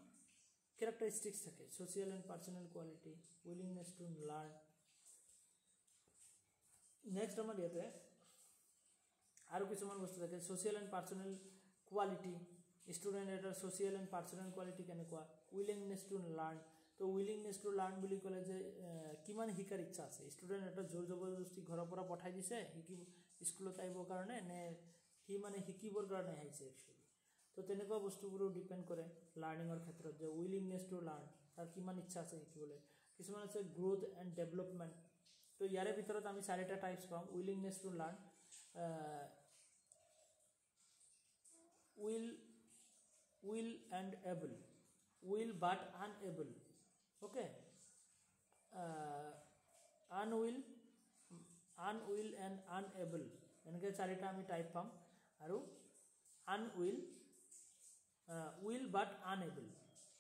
কেৰেক্টাৰিষ্টিক্স থাকে, social and personal quality, willingness to learn. Next আমাৰ ইয়াতে আৰু কিছুমান বস্তু থাকে, social and personal quality, student এটাৰ ছ'চিয়েল এণ্ড পাৰ্চনেল কোৱালিটি কেনেকুৱা, উইলিংনেছ টু লাৰ্ণ। তো উইলিংনেছ টু লাৰ্ণ বুলি ক'লে যে কিমান শিকাৰ ইচ্ছা আছে, ষ্টুডেণ্ট এটা জোৰ জবৰদস্তি ঘৰৰ পৰা পঠাই দিছে স্কুলত আহিবৰ কাৰণে, নে সি মানে শিকিবৰ কাৰণে আহিছে একচুৱেলি। তো তেনেকুৱা বস্তুবোৰো ডিপেণ্ড কৰে লাৰ্ণিঙৰ ক্ষেত্ৰত, যে উইলিংনেছ টু লাৰ্ণ, তাৰ কিমান ইচ্ছা আছে শিকিবলৈ। কিছুমান আছে গ্ৰ'থ এণ্ড ডেভেলপমেণ্ট, তো ইয়াৰে ভিতৰত আমি 4টা টাইপছ পাওঁ। Willingness to learn, will and able, will but unable, okay, unwill and unable, এনেকৈ 4টা আমি টাইপ পাম। আৰু will but unable,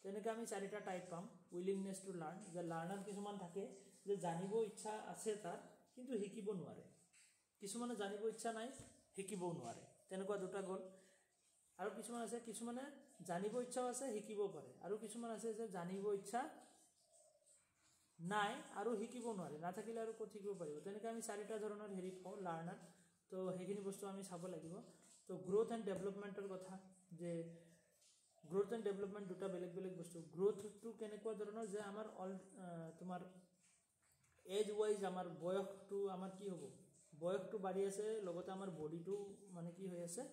তেনেকৈ আমি 4টা টাইপ পাম। উইলিংনেছ টু লাৰ্ণ, যে লাৰ্ণাৰ কিছুমান থাকে যে জানিব ইচ্ছা আছে তাৰ কিন্তু শিকিব নোৱাৰে, কিছুমানে জানিব ইচ্ছা নাই শিকিবও নোৱাৰে, তেনেকুৱা দুটা গ'ল। আৰু কিছুমান আছে, কিছুমানে জানিব ইচ্ছাও আছে শিকিব পাৰে, আৰু কিছুমান আছে যে জানিব ইচ্ছা নাই আৰু শিকিব নোৱাৰে, নাথাকিলে আৰু ক'ত শিকিব পাৰিব। তেনেকৈ আমি 4টা ধৰণৰ হেৰি পাওঁ লাৰ্ণাৰ, তো সেইখিনি বস্তু আমি চাব লাগিব। তো গ্ৰ'থ এণ্ড ডেভেলপমেণ্টৰ কথা, যে গ্ৰ'থ এণ্ড ডেভেলপমেণ্ট দুটা বেলেগ বেলেগ বস্তু। গ্ৰ'থটো কেনেকুৱা ধৰণৰ, যে আমাৰ তোমাৰ এজ ৱাইজ আমাৰ বয়সটো আমাৰ কি হ'ব, বয়সটো বাঢ়ি আছে, লগতে আমাৰ বডিটো মানে কি হৈ আছে,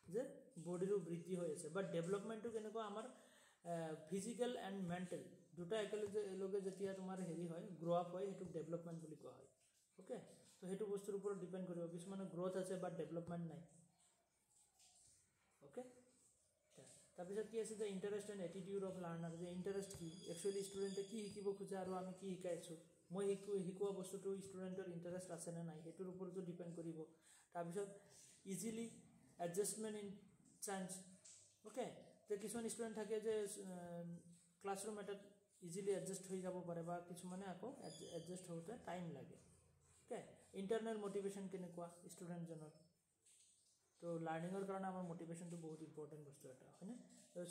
যে বডিৰো বৃদ্ধি হৈ আছে। বাট ডেভেলপমেণ্টটো কেনেকুৱা, আমাৰ ফিজিকেল এণ্ড মেণ্টেল দুটা একেলগে যেতিয়া তোমাৰ হেৰি হয়, গ্ৰ' আপ হয়, সেইটোক ডেভেলপমেণ্ট বুলি কোৱা হয়। অ'কে, তো সেইটো বস্তুৰ ওপৰত ডিপেণ্ড কৰিব, কিছুমানৰ গ্ৰ'থ আছে বাট ডেভেলপমেণ্ট নাই। অ'কে, তাৰপিছত কি আছে, যে interest and attitude of learner, যে ইণ্টাৰেষ্ট কি, একচুৱেলি ষ্টুডেণ্টে কি শিকিব খোজে আৰু আমি কি শিকাই আছোঁ, মই শিকোৱা বস্তুটো ষ্টুডেণ্টৰ ইণ্টাৰেষ্ট আছেনে নাই, সেইটোৰ ওপৰতো ডিপেণ্ড কৰিব। তাৰপিছত easily adjustment in science, okay, যে কিছুমান ষ্টুডেণ্ট থাকে যে ক্লাছৰুম এটাত ইজিলি এডজাষ্ট হৈ যাব পাৰে, বা কিছুমানে আকৌ এডজাষ্ট হওঁতে টাইম লাগে। অ'কে, ইণ্টাৰনেল মটিভেশ্যন কেনেকুৱা ষ্টুডেণ্টজনৰ, তো লাৰ্ণিঙৰ কাৰণে আমাৰ মটিভেশ্যনটো বহুত ইম্পৰ্টেণ্ট বস্তু এটা, হয়নে।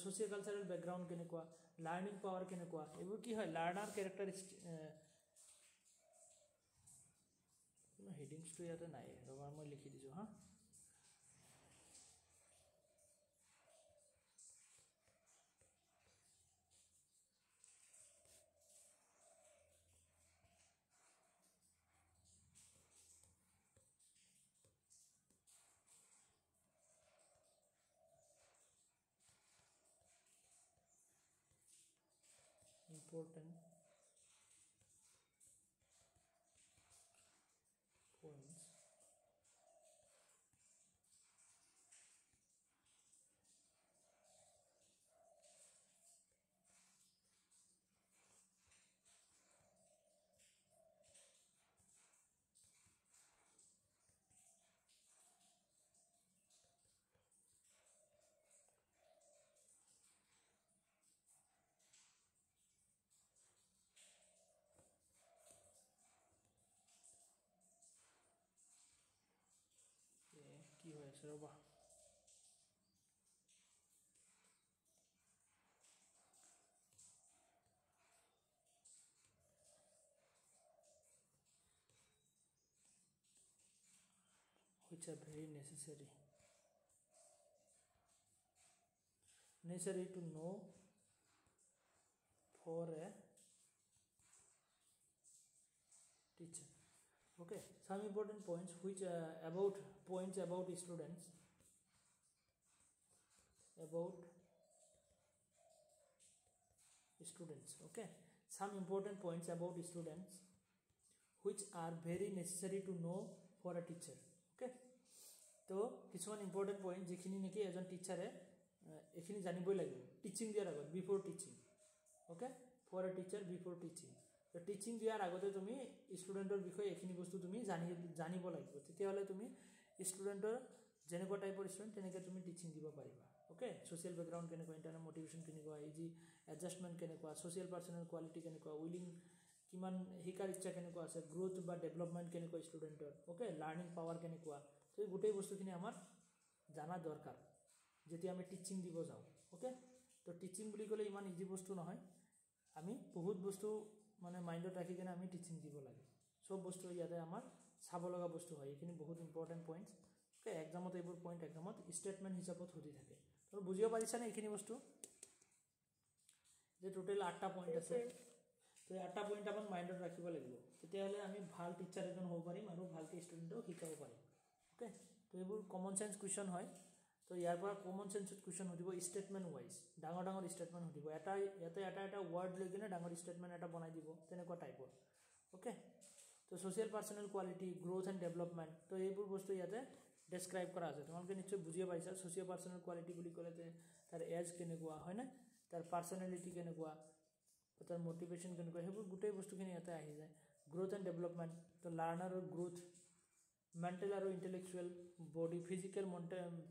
ছ'চিয়েল কালচাৰেল বেকগ্ৰাউণ্ড কেনেকুৱা, লাৰ্ণিং পাৱাৰ কেনেকুৱা, এইবোৰ কি হয় লাৰ্ণাৰ কেৰেক্টাৰিষ্টিক। হেডিংছটো ইয়াতে নাই, ৰ'বা মই লিখি দিছোঁ হা। Important points কি হৈ আছে ৰ'বা, হৈ which are very necessary to know for a teacher. Okay, some important points which about students, okay, some important points about students which are very necessary to know for a teacher. Okay, तो কিছুমান important point যিখিনি নেকি এজন টিচাৰে এখিনি জানিবই লাগিব teaching দিয়াৰ আগত বিফোৰ teaching. Okay, for a teacher before teaching. তো টিচিং দিয়াৰ আগতে তুমি ষ্টুডেণ্টৰ বিষয়ে এখিনি বস্তু তুমি জানিব লাগিব, তেতিয়াহ'লে তুমি ষ্টুডেণ্টৰ যেনেকুৱা টাইপৰ ষ্টুডেণ্ট তেনেকৈ তুমি টিচিং দিব পাৰিবা. অ'কে, ছ'চিয়েল বেকগ্ৰাউণ্ড কেনেকুৱা, ইণ্টাৰনেল মটিভেশ্যন কেনেকুৱা, ইজি এডজাষ্টমেণ্ট কেনেকুৱা, ছ'চিয়েল পাৰ্চনেল কোৱালিটি কেনেকুৱা, উইলিং কিমান শিকাৰ ইচ্ছা কেনেকুৱা আছে, গ্ৰোথ বা ডেভেলপমেণ্ট কেনেকুৱা ষ্টুডেণ্টৰ, অ'কে, লাৰ্ণিং পাৱাৰ কেনেকুৱা. তো এই গোটেই বস্তুখিনি আমাৰ জানা দৰকাৰ যেতিয়া আমি টিচিং দিব যাওঁ. অ'কে, তো টিচিং বুলি ক'লে ইমান ইজি বস্তু নহয়, আমি বহুত বস্তু মানে মাইণ্ডত ৰাখি কিনে আমি টিচিং দিব লাগে. চব বস্তু ইয়াতে আমাৰ চাব লগা বস্তু হয়, এইখিনি বহুত ইম্পৰ্টেণ্ট পইণ্টছ. অ'কে, এক্সামত এইবোৰ পইণ্ট এক্সামত ষ্টেটমেণ্ট হিচাপত সুধি থাকে. তো বুজিব পাৰিছানে এইখিনি বস্তু যে টোটেল 8টা পইণ্ট আছে. তো এই 8টা পইণ্ট আমাৰ মাইণ্ডত ৰাখিব লাগিব, তেতিয়াহ'লে আমি ভাল টিচাৰ এজন হ'ব পাৰিম আৰু ভালকৈ ষ্টুডেণ্টক শিকাব পাৰিম. অ'কে, তো এইবোৰ কমন চেঞ্চ কুৱেশ্যন হয়. তো ইয়াৰ পৰা কমন চেঞ্চত কুৱেশ্যন সুধিব ষ্টেটমেণ্ট ৱাইজ, ডাঙৰ ষ্টেটমেণ্ট সুধিব, ইয়াতে এটা ৱৰ্ড লৈ কিনে ডাঙৰ ষ্টেটমেণ্ট এটা বনাই দিব, তেনেকুৱা টাইপৰ. অ'কে, তো social personal quality, growth and development, তো এইবোৰ বস্তু ইয়াতে ডেছক্ৰাইব কৰা আছে. তোমালোকে নিশ্চয় বুজিয়ে পাৰিছা. ছ'চিয়েল পাৰ্চনেল কোৱালিটি বুলি ক'লে তাৰ এজ কেনেকুৱা হয়নে, তাৰ পাৰ্চনেলিটি কেনেকুৱা, তাৰ মটিভেশ্যন কেনেকুৱা, সেইবোৰ গোটেই বস্তুখিনি ইয়াতে আহি যায়. গ্ৰ'থ এণ্ড ডেভেলপমেণ্ট, তো লাৰ্ণাৰৰ গ্ৰ'থ, মেণ্টেল আৰু ইণ্টেলেকচুৱেল বডি,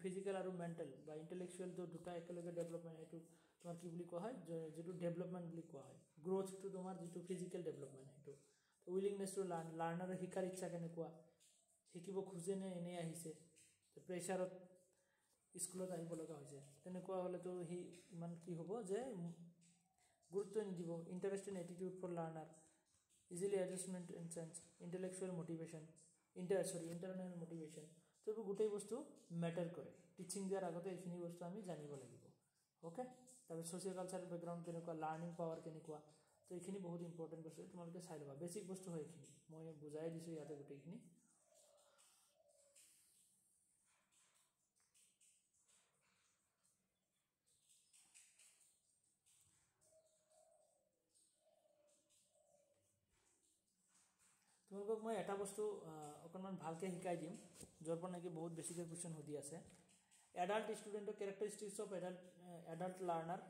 ফিজিকেল আৰু মেণ্টেল বা ইণ্টেলেকচুৱেলটো দুটা একেলগে ডেভেলপমেণ্ট, সেইটো তোমাৰ কি বুলি কোৱা হয়, যিটো ডেভেলপমেণ্ট বুলি কোৱা হয়. গ্ৰ'থটো তোমাৰ যিটো ফিজিকেল ডেভেলপমেণ্ট সেইটো. উইলিংনেছ টু লাৰ্ণাৰৰ শিকাৰ ইচ্ছা কেনেকুৱা, শিকিব খোজে নে এনেই আহিছে, প্ৰেছাৰত স্কুলত আহিব লগা হৈছে, তেনেকুৱা হ'লেতো সি ইমান কি হ'ব যে গুৰুত্ব নিদিব. Interest in attitude for learner, easily adjustment and change, intellectual motivation, internal motivation. তো এইবোৰ গোটেই বস্তু মেটাৰ কৰে. টিচিং দিয়াৰ আগতে এইখিনি বস্তু আমি জানিব লাগিব. অ'কে, তাৰপিছত ছ'চিয়েল কালচাৰেল বেকগ্ৰাউণ্ড কেনেকুৱা, লাৰ্ণিং পাৱাৰ কেনেকুৱা, তো এইখিনি বহুত ইম্পৰ্টেণ্ট বস্তু, তোমালোকে চাই ল'বা. বেছিক বস্তু হয় এইখিনি, মই বুজাই দিছোঁ ইয়াতে গোটেইখিনি. তোমালোকক মই এটা বস্তু অকণমান ভালকৈ শিকাই দিম, য'ৰ পৰা নেকি বহুত বেছিকৈ কুৱেশ্যন সুধি আছে. এডাল্ট ষ্টুডেণ্টৰ characteristics of adult learner.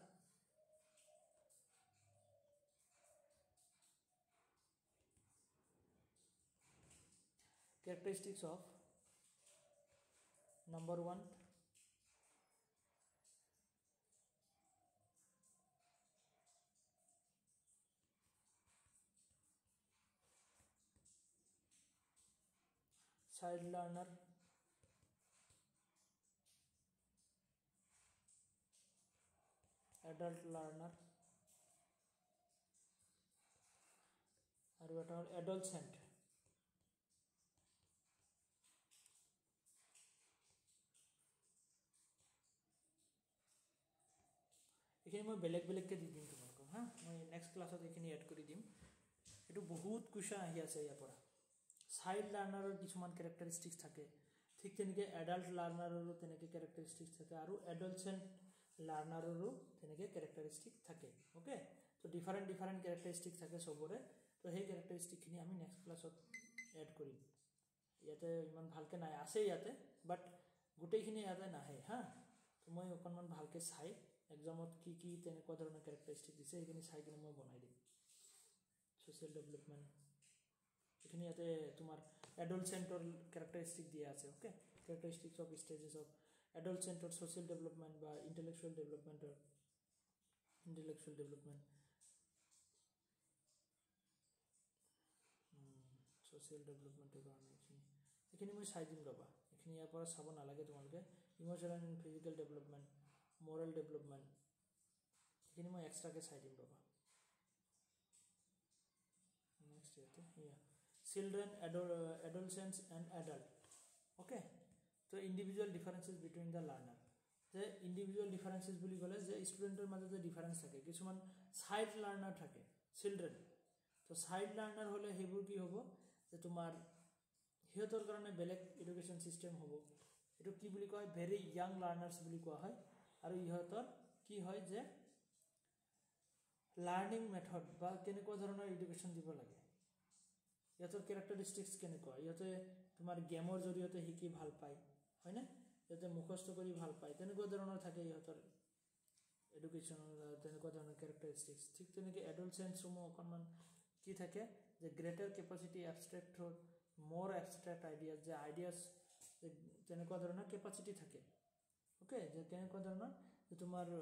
Characteristics of number 1, child learner, adult learner আৰু এটা হ'ল adolescent. এইখিনি মই বেলেগকৈ দি দিম তোমালোকক. হা, মই নেক্সট ক্লাছত এইখিনি এড কৰি দিম. এইটো বহুত কুৱেশ্যন আহি আছে ইয়াৰ পৰা. চাইল্ড লাৰ্ণাৰৰ কিছুমান কেৰেক্টাৰিষ্টিক্স থাকে, ঠিক তেনেকৈ এডাল্ট লাৰ্ণাৰৰো তেনেকৈ কেৰেক্টাৰিষ্টিক্স থাকে, আৰু এডলচেণ্ট লাৰ্ণাৰৰো তেনেকৈ কেৰেক্টাৰিষ্টিক থাকে. অ'কে, তো ডিফাৰেণ্ট কেৰেক্টাৰিষ্টিক থাকে চবৰে. তো সেই কেৰেক্টাৰিষ্টিকখিনি আমি নেক্সট ক্লাছত এড কৰিম. ইয়াতে ইমান ভালকৈ নাই, আছে ইয়াতে, বাট গোটেইখিনি ইয়াতে নাহে. হা, তো মই অকণমান ভালকৈ চাই এক্সামত কি তেনেকুৱা ধৰণৰ কেৰেক্টাৰিষ্টিক দিছে সেইখিনি চাই কিনে মই বনাই দিম. ছ'চিয়েল ডেভেলপমেণ্ট, এইখিনি ইয়াতে তোমাৰ এডলচেণ্টৰ কেৰেক্টাৰিষ্টিক দিয়া আছে. Okay, characteristics of stages of এডলচেণ্টৰ ছ'চিয়েল ডেভেলপমেণ্ট বা ইণ্টেলেকচুৱেল ডেভেলপমেণ্ট, ছ'চিয়েল ডেভেলপমেণ্টৰ কাৰণে এইখিনি মই চাই দিম ৰ'বা. এইখিনি ইয়াৰ পৰা চাব নালাগে তোমালোকে. Emotional and physical development, Morrell development, এইখিনি মই এক্সট্ৰাকৈ চাই দিম ৰ'বা. নেক্সট ইয়াতে চিলড্ৰেন, এডলচেণ্টছ এণ্ড এডাল্ট. অ'কে, তো individual differences between the learner যে ইণ্ডিভিজুৱেল ডিফাৰেঞ্চেছ বুলি ক'লে যে ষ্টুডেণ্টৰ মাজত যে ডিফাৰেঞ্চ থাকে কিছুমান চাইল্ড লাৰ্ণাৰ থাকে চিলড্ৰেন তো চাইল্ড লাৰ্ণাৰ হ'লে সেইবোৰ কি হ'ব যে তোমাৰ সিহঁতৰ কাৰণে বেলেগ এডুকেশ্যন ছিষ্টেম হ'ব এইটো কি বুলি কয় ভেৰি ইয়াং লাৰ্ণাৰ্ছ বুলি কোৱা হয় আৰু ইহঁতৰ কি হয় যে লাৰ্ণিং মেথড বা কেনেকুৱা ধৰণৰ এডুকেশ্যন দিব লাগে ইহঁতৰ কেৰেক্টাৰিষ্টিক্স কেনেকুৱা ইহঁতে তোমাৰ গেমৰ জৰিয়তে শিকি ভাল পায় হয়নে ইহঁতে মুখস্থ কৰি ভাল পায় তেনেকুৱা ধৰণৰ থাকে ইহঁতৰ এডুকেশ্যনৰ তেনেকুৱা ধৰণৰ কেৰেক্টাৰিষ্টিক্স ঠিক তেনেকৈ এডলচেণ্টছসমূহ অকণমান কি থাকে যে গ্ৰেটাৰ কেপাচিটি এবষ্ট্ৰেক্ট থ্ৰুট মোৰ এবষ্ট্ৰেক্ট আইডিয়াছ যে আইডিয়াছ তেনেকুৱা ধৰণৰ কেপাচিটি থাকে অ'কে যে কেনেকুৱা ধৰণৰ যে তোমাৰ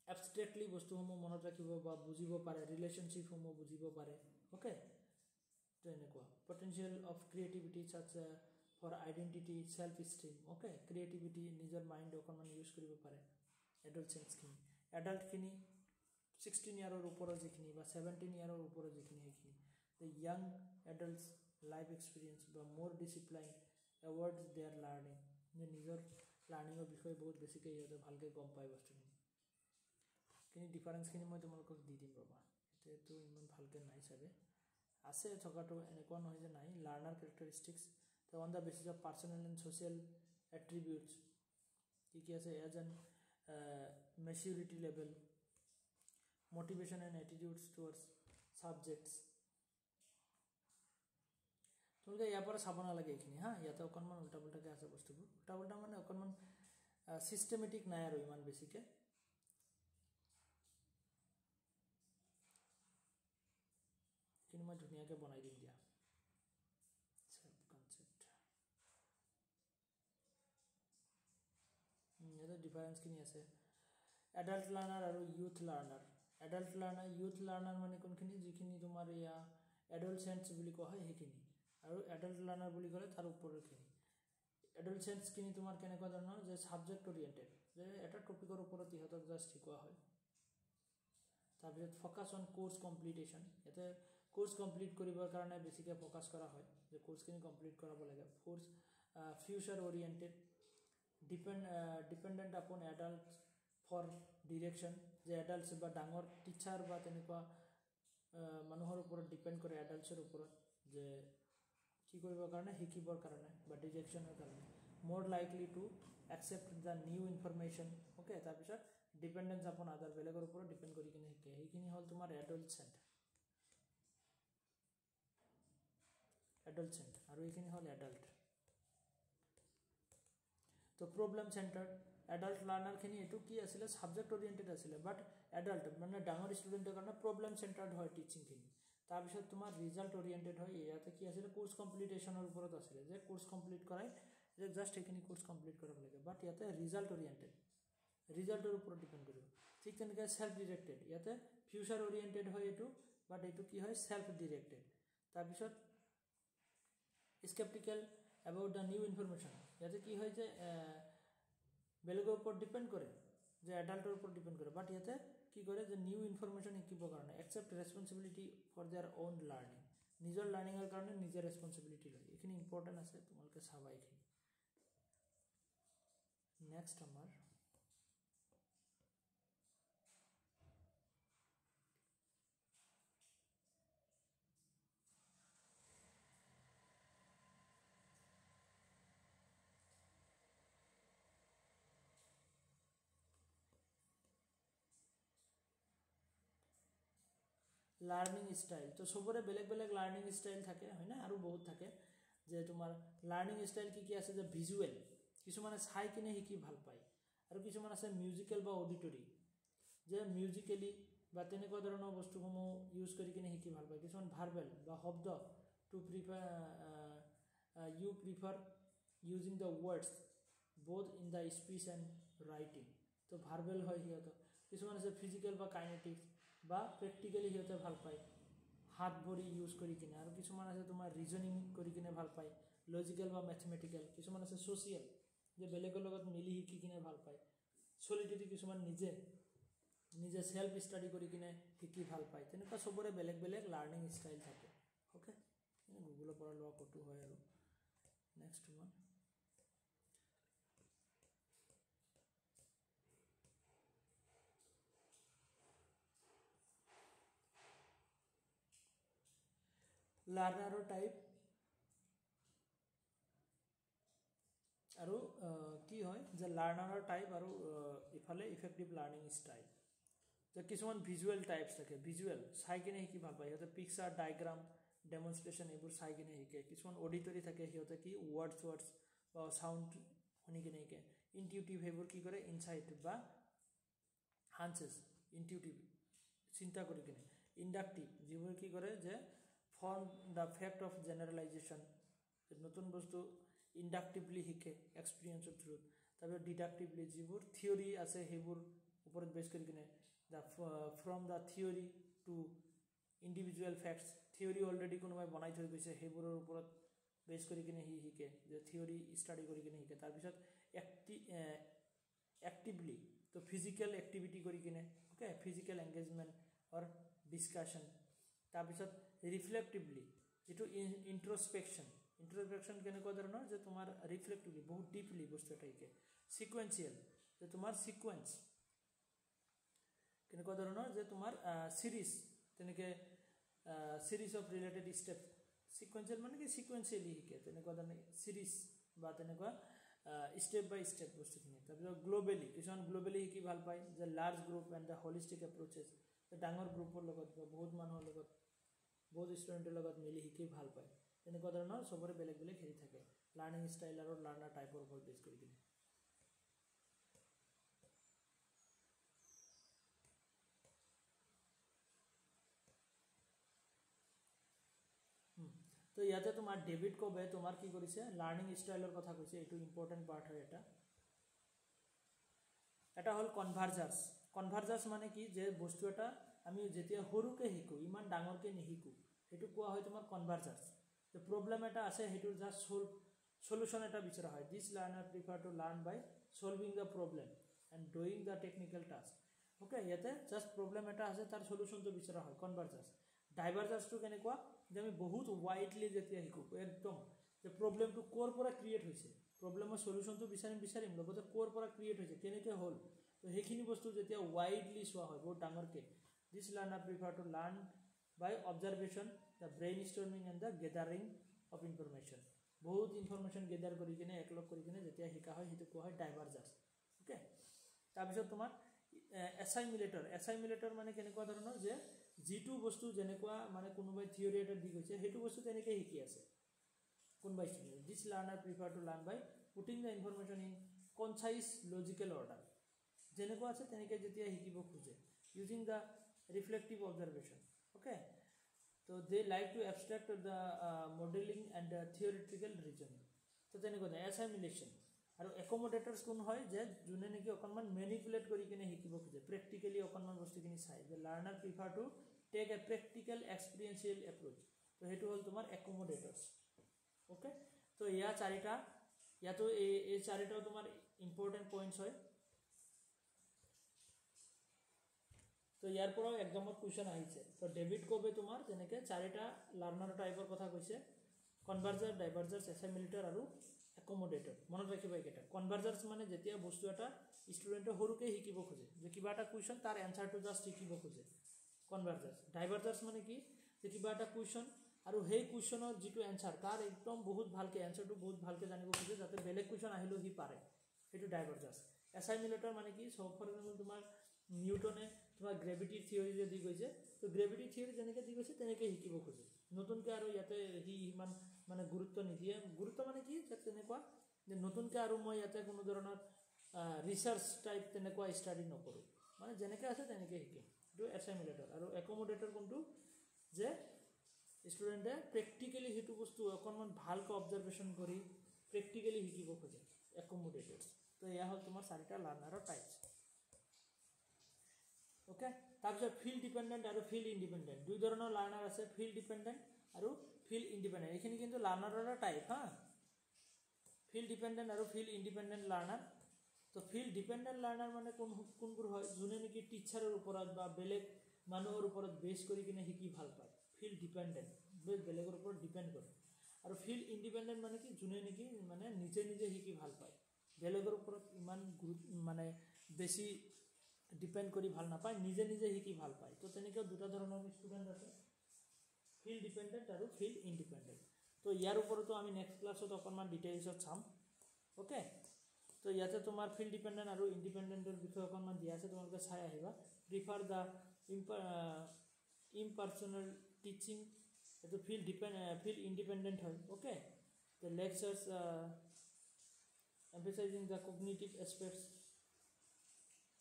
এবষ্ট্ৰেক্টলি বস্তুসমূহ মনত ৰাখিব বা বুজিব পাৰে ৰিলেশ্যনশ্বিপসমূহ বুজিব পাৰে অ'কে তো এনেকুৱা potential of creativity such for identity self esteem okay creativity নিজৰ মাইণ্ড অকণমান ইউজ কৰিব পাৰে এডলচেণ্টছখিনি এডাল্টখিনি 16 ইয়াৰৰ ওপৰৰ যিখিনি বা 17 ইয়াৰৰ ওপৰৰ যিখিনি সেইখিনি দ্য ইয়াং এডাল্টছ লাইফ এক্সপিৰিয়েঞ্চ বা মোৰ ডিচিপ্লাইন এৱাৰ্ডছ দেয়াৰ লাৰ্ণিং যে নিজৰ লাৰ্ণিঙৰ বিষয়ে বহুত বেছিকৈ সিহঁতে ভালকৈ গম পায় বস্তুখিনি কিন্তু ডিফাৰেঞ্চখিনি মই তোমালোকক দি দিম ৰ'বা এতিয়াতো ইমান ভালকৈ নাই চাগে আছে থকাটো এনেকুৱা নহয় যে নাই লাৰ্ণাৰ কেৰেক্টাৰিষ্টিক্স তো on the basis of personal and social attributes কি আছে as an maturity level motivation and attitudes towards subjects তোমালোকে ইয়াৰ পৰা চাব নালাগে এইখিনি হা ইয়াতে অকণমান উল্টা পুল্টাকৈ আছে বস্তুবোৰ উল্টা পুল্টা মানে অকণমান চিষ্টেমেটিক নাই আৰু ইমান বেছিকৈ কিন্তু মই ধুনীয়াকৈ বনাই দিম দিয়া চেল্ফ কনচেপ্ট ইয়াতে ডিফাৰেঞ্চখিনি আছে এডাল্ট লাৰ্ণাৰ আৰু youth learner adult learner youth learner মানে কোনখিনি যিখিনি তোমাৰ এয়া এডলচেণ্টছ বুলি কোৱা হয় সেইখিনি আৰু এডাল্ট লাৰ্ণাৰ বুলি ক'লে তাৰ ওপৰৰখিনি এডলচেণ্টছখিনি তোমাৰ কেনেকুৱা ধৰণৰ যে ছাবজেক্ট অৰিয়েণ্টেড যে এটা টপিকৰ ওপৰত ইহঁতক জাষ্ট শিকোৱা হয় তাৰপিছত ফ'কাছ অন কোৰ্ছ কমপ্লিটেশ্যন ইয়াতে কোৰ্ছ কমপ্লিট কৰিবৰ কাৰণে বেছিকৈ ফ'কাছ কৰা হয় যে কোৰ্ছখিনি কমপ্লিট কৰাব লাগে কোৰ্ছ ফিউচাৰ অৰিয়েণ্টেড ডিপেণ্ডেণ্ট আপন এডাল্ট ফৰ ডিৰেকশ্যন যে এডাল্টছ বা ডাঙৰ টিচাৰ বা তেনেকুৱা মানুহৰ ওপৰত ডিপেণ্ড কৰে এডাল্টছৰ ওপৰত যে কি কৰিবৰ কাৰণে শিকিবৰ কাৰণে বা ডিৰেকশ্যনৰ কাৰণে মোৰ likely to accept the new information okay তাৰপিছত ডিপেণ্ডেঞ্চ আপন আদাৰ বেলেগৰ ওপৰত ডিপেণ্ড কৰি কিনে শিকে সেইখিনি হ'ল তোমাৰ এডলচেণ্ট আৰু এইখিনি হ'ল এডাল্ট তো প্ৰব্লেম চেণ্টাৰ এডাল্ট লাৰ্ণাৰখিনি এইটো কি আছিলে ছাবজেক্ট অৰিয়েণ্টেড আছিলে বাট এডাল্ট মানে ডাঙৰ ষ্টুডেণ্টৰ কাৰণে প্ৰব্লেম চেণ্টাৰ্ড হয় টিচিংখিনি তাৰপিছত তোমাৰ ৰিজাল্ট অৰিয়েণ্টেড হয় ইয়াতে কি আছিলে কোৰ্ছ কমপ্লিটেশ্যনৰ ওপৰত আছিলে যে কোৰ্ছ কমপ্লিট কৰাই যে জাষ্ট সেইখিনি কোৰ্ছ কমপ্লিট কৰিব লাগে বাট ইয়াতে ৰিজাল্ট অৰিয়েণ্টেড ৰিজাল্টৰ ওপৰত ডিপেণ্ড কৰিব ঠিক তেনেকৈ চেল্ফ ডিৰেক্টেড ইয়াতে ফিউচাৰ অৰিয়েণ্টেড হয় এইটো বাট এইটো কি হয় চেল্ফ ডিৰেক্টেড তাৰপিছত স্কেপটিকেল এবাউট দ্য নিউ ইনফৰমেশ্যন ইয়াতে কি হয় যে বেলেগৰ ওপৰত ডিপেণ্ড কৰে যে এডাল্টৰ ওপৰত ডিপেণ্ড কৰে বাট ইয়াতে কি কৰে যে নিউ ইনফৰমেশ্যন শিকিবৰ কাৰণে accept responsibility for their own learning নিজৰ লাৰ্ণিঙৰ কাৰণে নিজে ৰেছপনচিবিলিটি লয় এইখিনি ইম্পৰ্টেণ্ট আছে তোমালোকে চাবা এইখিনি নেক্সট আমাৰ লাৰ্ণিং ষ্টাইল তো চবৰে বেলেগ বেলেগ লাৰ্ণিং ষ্টাইল থাকে হয়নে আৰু বহুত থাকে যে তোমাৰ লাৰ্ণিং ষ্টাইল কি কি আছে যে ভিজুৱেল কিছুমানে চাই কিনে শিকি ভাল পায় আৰু কিছুমান আছে মিউজিকেল বা অডিটৰী যে মিউজিকেলি বা তেনেকুৱা ধৰণৰ বস্তুসমূহ ইউজ কৰি কিনে শিকি ভাল পায় কিছুমান ভাৰ্বেল বা শব্দ to prefer you prefer using the words both in the speech and writing তো ভাৰ্বেল হয় সিহঁতৰ কিছুমান আছে ফিজিকেল বা কাইনেটিক্স বা প্ৰেক্টিকেলি সিহঁতে ভাল পায় হাত ভৰি ইউজ কৰি কিনে আৰু কিছুমান আছে তোমাৰ ৰিজনিং কৰি কিনে ভাল পায় লজিকেল বা মেথমেটিকেল কিছুমান আছে ছ'চিয়েল যে বেলেগৰ লগত মিলি শিকি কিনে ভাল পায় চলিটেৰী কিছুমান নিজে চেল্ফ ষ্টাডি কৰি কিনে শিকি ভাল পায় তেনেকুৱা চবৰে বেলেগ বেলেগ লাৰ্ণিং ষ্টাইল থাকে অ'কে গুগলৰ পৰা লোৱা ক'তো হয় আৰু নেক্সট ওৱান লাৰ্ণাৰৰ টাইপ আৰু কি হয় যে লাৰ্ণাৰৰ টাইপ আৰু ইফালে ইফেক্টিভ লাৰ্ণিং ষ্টাইল যে কিছুমান ভিজুৱেল টাইপছ থাকে ভিজুৱেল চাই কিনে শিকি ভাল পায় সিহঁতে পিকচাৰ ডায়গ্ৰাম ডেমনষ্ট্ৰেশ্যন এইবোৰ চাই কিনে শিকে কিছুমান অডিটৰী থাকে সিহঁতে কি ৱৰ্ডছ বা চাউণ্ড শুনি কিনে শিকে ইনটিউটিভ সেইবোৰ কি কৰে ইনচাইট বা হানচেছ ইনটিউটিভ চিন্তা কৰি কিনে ইণ্ডাক্টিভ যিবোৰ কি কৰে যে ফৰ্ম দ্য ফেক্ট অফ জেনেৰেলাইজেশ্যন নতুন বস্তু ইণ্ডাক্টিভলি শিকে এক্সপিৰিয়েঞ্চৰ থ্ৰুত তাৰপিছত ডিডাক্টিভলি যিবোৰ থিয়ৰী আছে সেইবোৰ ওপৰত বেছ কৰি কিনে the from the theory to individual facts theory already কোনোবাই বনাই থৈ গৈছে সেইবোৰৰ ওপৰত বেছ কৰি কিনে সি শিকে যে থিয়ৰী ষ্টাডি কৰি কিনে শিকে তাৰপিছত এক্টিভলি তো ফিজিকেল এক্টিভিটি কৰি কিনে অ'কে ফিজিকেল এংগেজমেণ্ট অৰ ডিছকাশ্যন তাৰপিছত ৰিফ্লেক্টিভলি যিটো ইণ্ট্ৰস্পেকশ্যন কেনেকুৱা ধৰণৰ যে তোমাৰ ৰিফ্লেক্টিভলি বহুত ডিপলি বস্তু এটা শিকে ছিকুৱেঞ্চিয়েল যে তোমাৰ ছিকুৱেঞ্চ কেনেকুৱা ধৰণৰ যে তোমাৰ ছিৰিজ তেনেকৈ ছিৰিজ অফ ৰিলেটেড ষ্টেপ ছিকুৱেঞ্চিয়েল মানে কি ছিকুৱেঞ্চিয়েলি শিকে তেনেকুৱা ধৰণে ছিৰিজ বা তেনেকুৱা ষ্টেপ বাই ষ্টেপ বস্তুখিনি তাৰপিছত গ্ল'বেলি কিছুমান গ্ল'বেলি শিকি ভাল পায় যে large group and the holistic approaches ডাঙৰ গ্ৰুপৰ লগত বা বহুত মানুহৰ লগত বহুত ষ্টুডেণ্টৰ লগত মিলি শিকি ভাল পায় তেনেকুৱা ধৰণৰ চবৰে বেলেগ বেলেগ হেৰি থাকে লাৰ্ণিং ষ্টাইল আৰু লাৰ্ণাৰ টাইপৰ ওপৰত বেছ কৰি কিনে তো ইয়াতে তোমাৰ ডেভিড কোবে তোমাৰ কি কৰিছে লাৰ্ণিং ষ্টাইলৰ কথা কৈছে এইটো ইম্পৰ্টেণ্ট পাৰ্ট হয় এটা হ'ল কনভাৰ্জাৰ্ছ মানে কি যে বস্তু এটা আমি যেতিয়া সৰুকৈ শিকোঁ ইমান ডাঙৰকৈ নিশিকোঁ সেইটো কোৱা হয় তোমাৰ কনভাৰ্জাৰ্ছ যে প্ৰব্লেম এটা আছে সেইটোৰ জাষ্ট সলিউশ্যন এটা বিচৰা হয় this learner prefer to learn by solving the problem and doing the technical task okay ইয়াতে জাষ্ট প্ৰব্লেম এটা আছে তাৰ সলিউশ্যনটো বিচৰা হয় কনভাৰ্জাৰ্ছ ডাইভাৰ্জাৰ্ছটো কেনেকুৱা যে আমি বহুত ৱাইডলি যেতিয়া শিকোঁ একদম যে প্ৰব্লেমটো ক'ৰ পৰা ক্ৰিয়েট হৈছে প্ৰব্লেমৰ সলিউশ্যনটো বিচাৰিম লগতে ক'ৰ পৰা ক্ৰিয়েট হৈছে কেনেকৈ হ'ল তো সেইখিনি বস্তু যেতিয়া ৱাইডলি চোৱা হয় বহুত ডাঙৰকৈ this learner prefer to learn by observation the brainstorming and the gathering of information বহুত ইনফৰমেশ্যন গেডাৰ কৰি কিনে একলগ কৰি কিনে যেতিয়া শিকা হয় সেইটো কোৱা হয় ডাইভাৰ্জাৰ্ছ অ'কে তাৰপিছত তোমাৰ এছাইমিলেটৰ মানে কেনেকুৱা ধৰণৰ যে যিটো বস্তু যেনেকুৱা মানে কোনোবাই থিয়ৰী এটা দি গৈছে সেইটো বস্তু তেনেকৈ শিকি আছে কোনোবাই student this learner prefer to learn by putting the information in concise logical order যেনেকুৱা আছে তেনেকৈ যেতিয়া শিকিব খোজে using the reflective observation okay তো they like to abstract the modelling and the theoretical reasoning তো তেনেকুৱা এছাইমিলেশ্যন আৰু একমডেটাৰ্ছ কোন হয় যে যোনে নেকি অকণমান মেনিপুলেট কৰি কিনে শিকিব খোজে প্ৰেক্টিকেলি অকণমান বস্তুখিনি চাই যে learner prefer to take a practical experiential approach তো সেইটো হ'ল তোমাৰ একমডেটাৰ্ছ অ'কে তো ইয়াতো এই চাৰিটাও তোমাৰ ইম্পৰ্টেণ্ট পইণ্টছ হয় তো ইয়াৰ পৰাও এক্সামত কুৱেশ্যন আহিছে তো ডেভিড কোবে তোমাৰ যেনেকৈ চাৰিটা লাৰ্ণাৰ টাইপৰ কথা কৈছে কনভাৰ্জাৰ ডাইভাৰ্জাৰ্ছ এছাইমিলেটৰ আৰু একমডেটৰ মনত ৰাখিবা এইকেইটা কনভাৰ্জাৰ্ছ মানে যেতিয়া বস্তু এটা ষ্টুডেণ্টে সৰুকৈ শিকিব খোজে যে কিবা এটা কুৱেশ্যন তাৰ এনচাৰটো জাষ্ট শিকিব খোজে কনভাৰ্জাৰ্ছ ডাইভাৰ্জাৰ্ছ মানে কি যে কিবা এটা কুৱেশ্যন আৰু সেই কুৱেশ্যনৰ যিটো এনচাৰ তাৰ একদম বহুত ভালকৈ এনচাৰটো বহুত ভালকৈ জানিব খোজে যাতে বেলেগ কুৱেশ্যন আহিলেও সি পাৰে সেইটো ডাইভাৰ্জাৰ্ছ এছাইমিলেটৰ মানে কি ফৰ এক্সাম্পল তোমাৰ নিউটনে তোমাৰ গ্ৰেভিটি থিয়ৰী যে দি গৈছে তো গ্ৰেভিটি থিয়ৰী যেনেকৈ দি গৈছে তেনেকৈ শিকিব খোজে নতুনকৈ আৰু ইয়াতে সি ইমান মানে গুৰুত্ব নিদিয়ে গুৰুত্ব মানে কি যে তেনেকুৱা যে নতুনকৈ আৰু মই ইয়াতে কোনো ধৰণৰ ৰিচাৰ্চ টাইপ তেনেকুৱা ষ্টাডি নকৰোঁ মানে যেনেকৈ আছে তেনেকৈ শিকে এইটো এছাইমিলেটৰ আৰু একমডেটৰ কোনটো যে ষ্টুডেণ্টে প্ৰেক্টিকেলি সেইটো বস্তু অকণমান ভালকৈ অবজাৰ্ভেশ্যন কৰি প্ৰেক্টিকেলি শিকিব খোজে একমডেটৰ্ছ তো এয়া হ'ল তোমাৰ চাৰিটা লাৰ্ণাৰৰ টাইপছ অ'কে তাৰপিছত ফিল্ড ডিপেণ্ডেণ্ট আৰু ফিল্ড ইণ্ডিপেণ্ডেণ্ট দুই ধৰণৰ লাৰ্ণাৰ আছে ফিল্ড ডিপেণ্ডেণ্ট আৰু ফিল্ড ইণ্ডিপেণ্ডেণ্ট এইখিনি কিন্তু লাৰ্ণাৰৰ টাইপ হা ফিল্ড ডিপেণ্ডেণ্ট আৰু ফিল্ড ইণ্ডিপেণ্ডেণ্ট লাৰ্ণাৰ তো ফিল্ড ডিপেণ্ডেণ্ট লাৰ্ণাৰ মানে কোনবোৰ হয় যোনে নেকি টিচাৰৰ ওপৰত বা বেলেগ মানুহৰ ওপৰত বেছ কৰি কিনে শিকি ভাল পায় ফিল্ড ডিপেণ্ডেণ্ট বেলেগৰ ওপৰত ডিপেণ্ড কৰে আৰু ফিল্ড ইণ্ডিপেণ্ডেণ্ট মানে কি যোনে নেকি মানে নিজে শিকি ভাল পায় বেলেগৰ ওপৰত ইমান মানে বেছি ডিপেণ্ড কৰি ভাল নাপায় নিজে শিকি ভাল পায় তো তেনেকৈ দুটা ধৰণৰ ষ্টুডেণ্ট আছে ফিল্ড ডিপেণ্ডেণ্ট আৰু ফিল্ড ইণ্ডিপেণ্ডেণ্ট। তো ইয়াৰ ওপৰতো আমি নেক্সট ক্লাছত অকণমান ডিটেইলছত চাম। অ'কে, তো ইয়াতে তোমাৰ ফিল্ড ডিপেণ্ডেণ্ট আৰু ইণ্ডিপেণ্ডেণ্টৰ বিষয়ে অকণমান দিয়া আছে, তোমালোকে চাই আহিবা। প্ৰিফাৰ দ্য ইম্পাৰ্চনেল টিচিং, এইটো ফিল্ড ইণ্ডিপেণ্ডেণ্ট হয়। Okay, the lectures emphasizing the cognitive aspects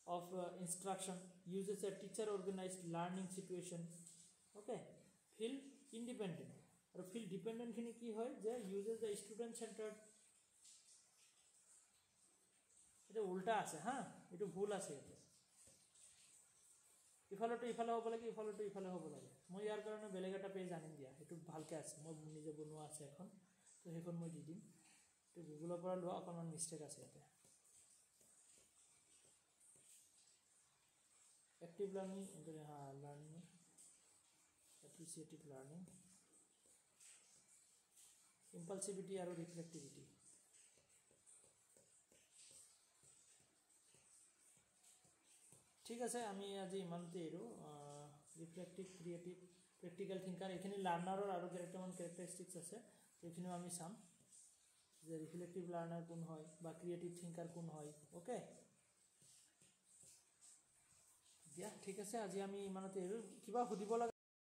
of instruction, uses a teacher organized learning situation. Okay, feel independent আৰু feel dependent খিনি কি হয় যে uses the student centered, এটা উল্টা আছে হা, এইটো ভুল আছে, এইটো ইফালেতো ইফালে হ'ব লাগে, ইফালেতো ইফালে হ'ব লাগে। মই ইয়াৰ কাৰণে বেলেগ এটা পেজ আনিম দিয়া, সেইটো ভালকৈ আছে, মই নিজে বনোৱা আছে এখন, তো সেইখন মই দি দিম। তো গুগলৰ পৰা লোৱা, অকণমান মিষ্টেক আছে ইয়াতে। এক্টিভ লাৰ্নিং, লাৰ্নিং, এপ্ৰিচিয়েটিভ লাৰ্নিং, ইম্পালচিভিটি আৰু ৰিফ্লেক্টিভিটি। ঠিক আছে, আমি আজি ইমানতে এৰো। ৰিফ্লেক্টিভ, ক্ৰিয়েটিভ, প্ৰেক্টিকেল থিংকাৰ, এইখিনি লাৰ্ণাৰৰ আৰু কেৰেক্টাৰিষ্টিক্স আছে, এইখিনিও আমি চাম যে ৰিফ্লেক্টিভ লাৰ্ণাৰ কোন হয় বা ক্ৰিয়েটিভ থিংকাৰ কোন হয়। অ'কে, দিয়া ঠিক আছে, আজি আমি ইমানতে এৰো। কিবা সুধিব লাগে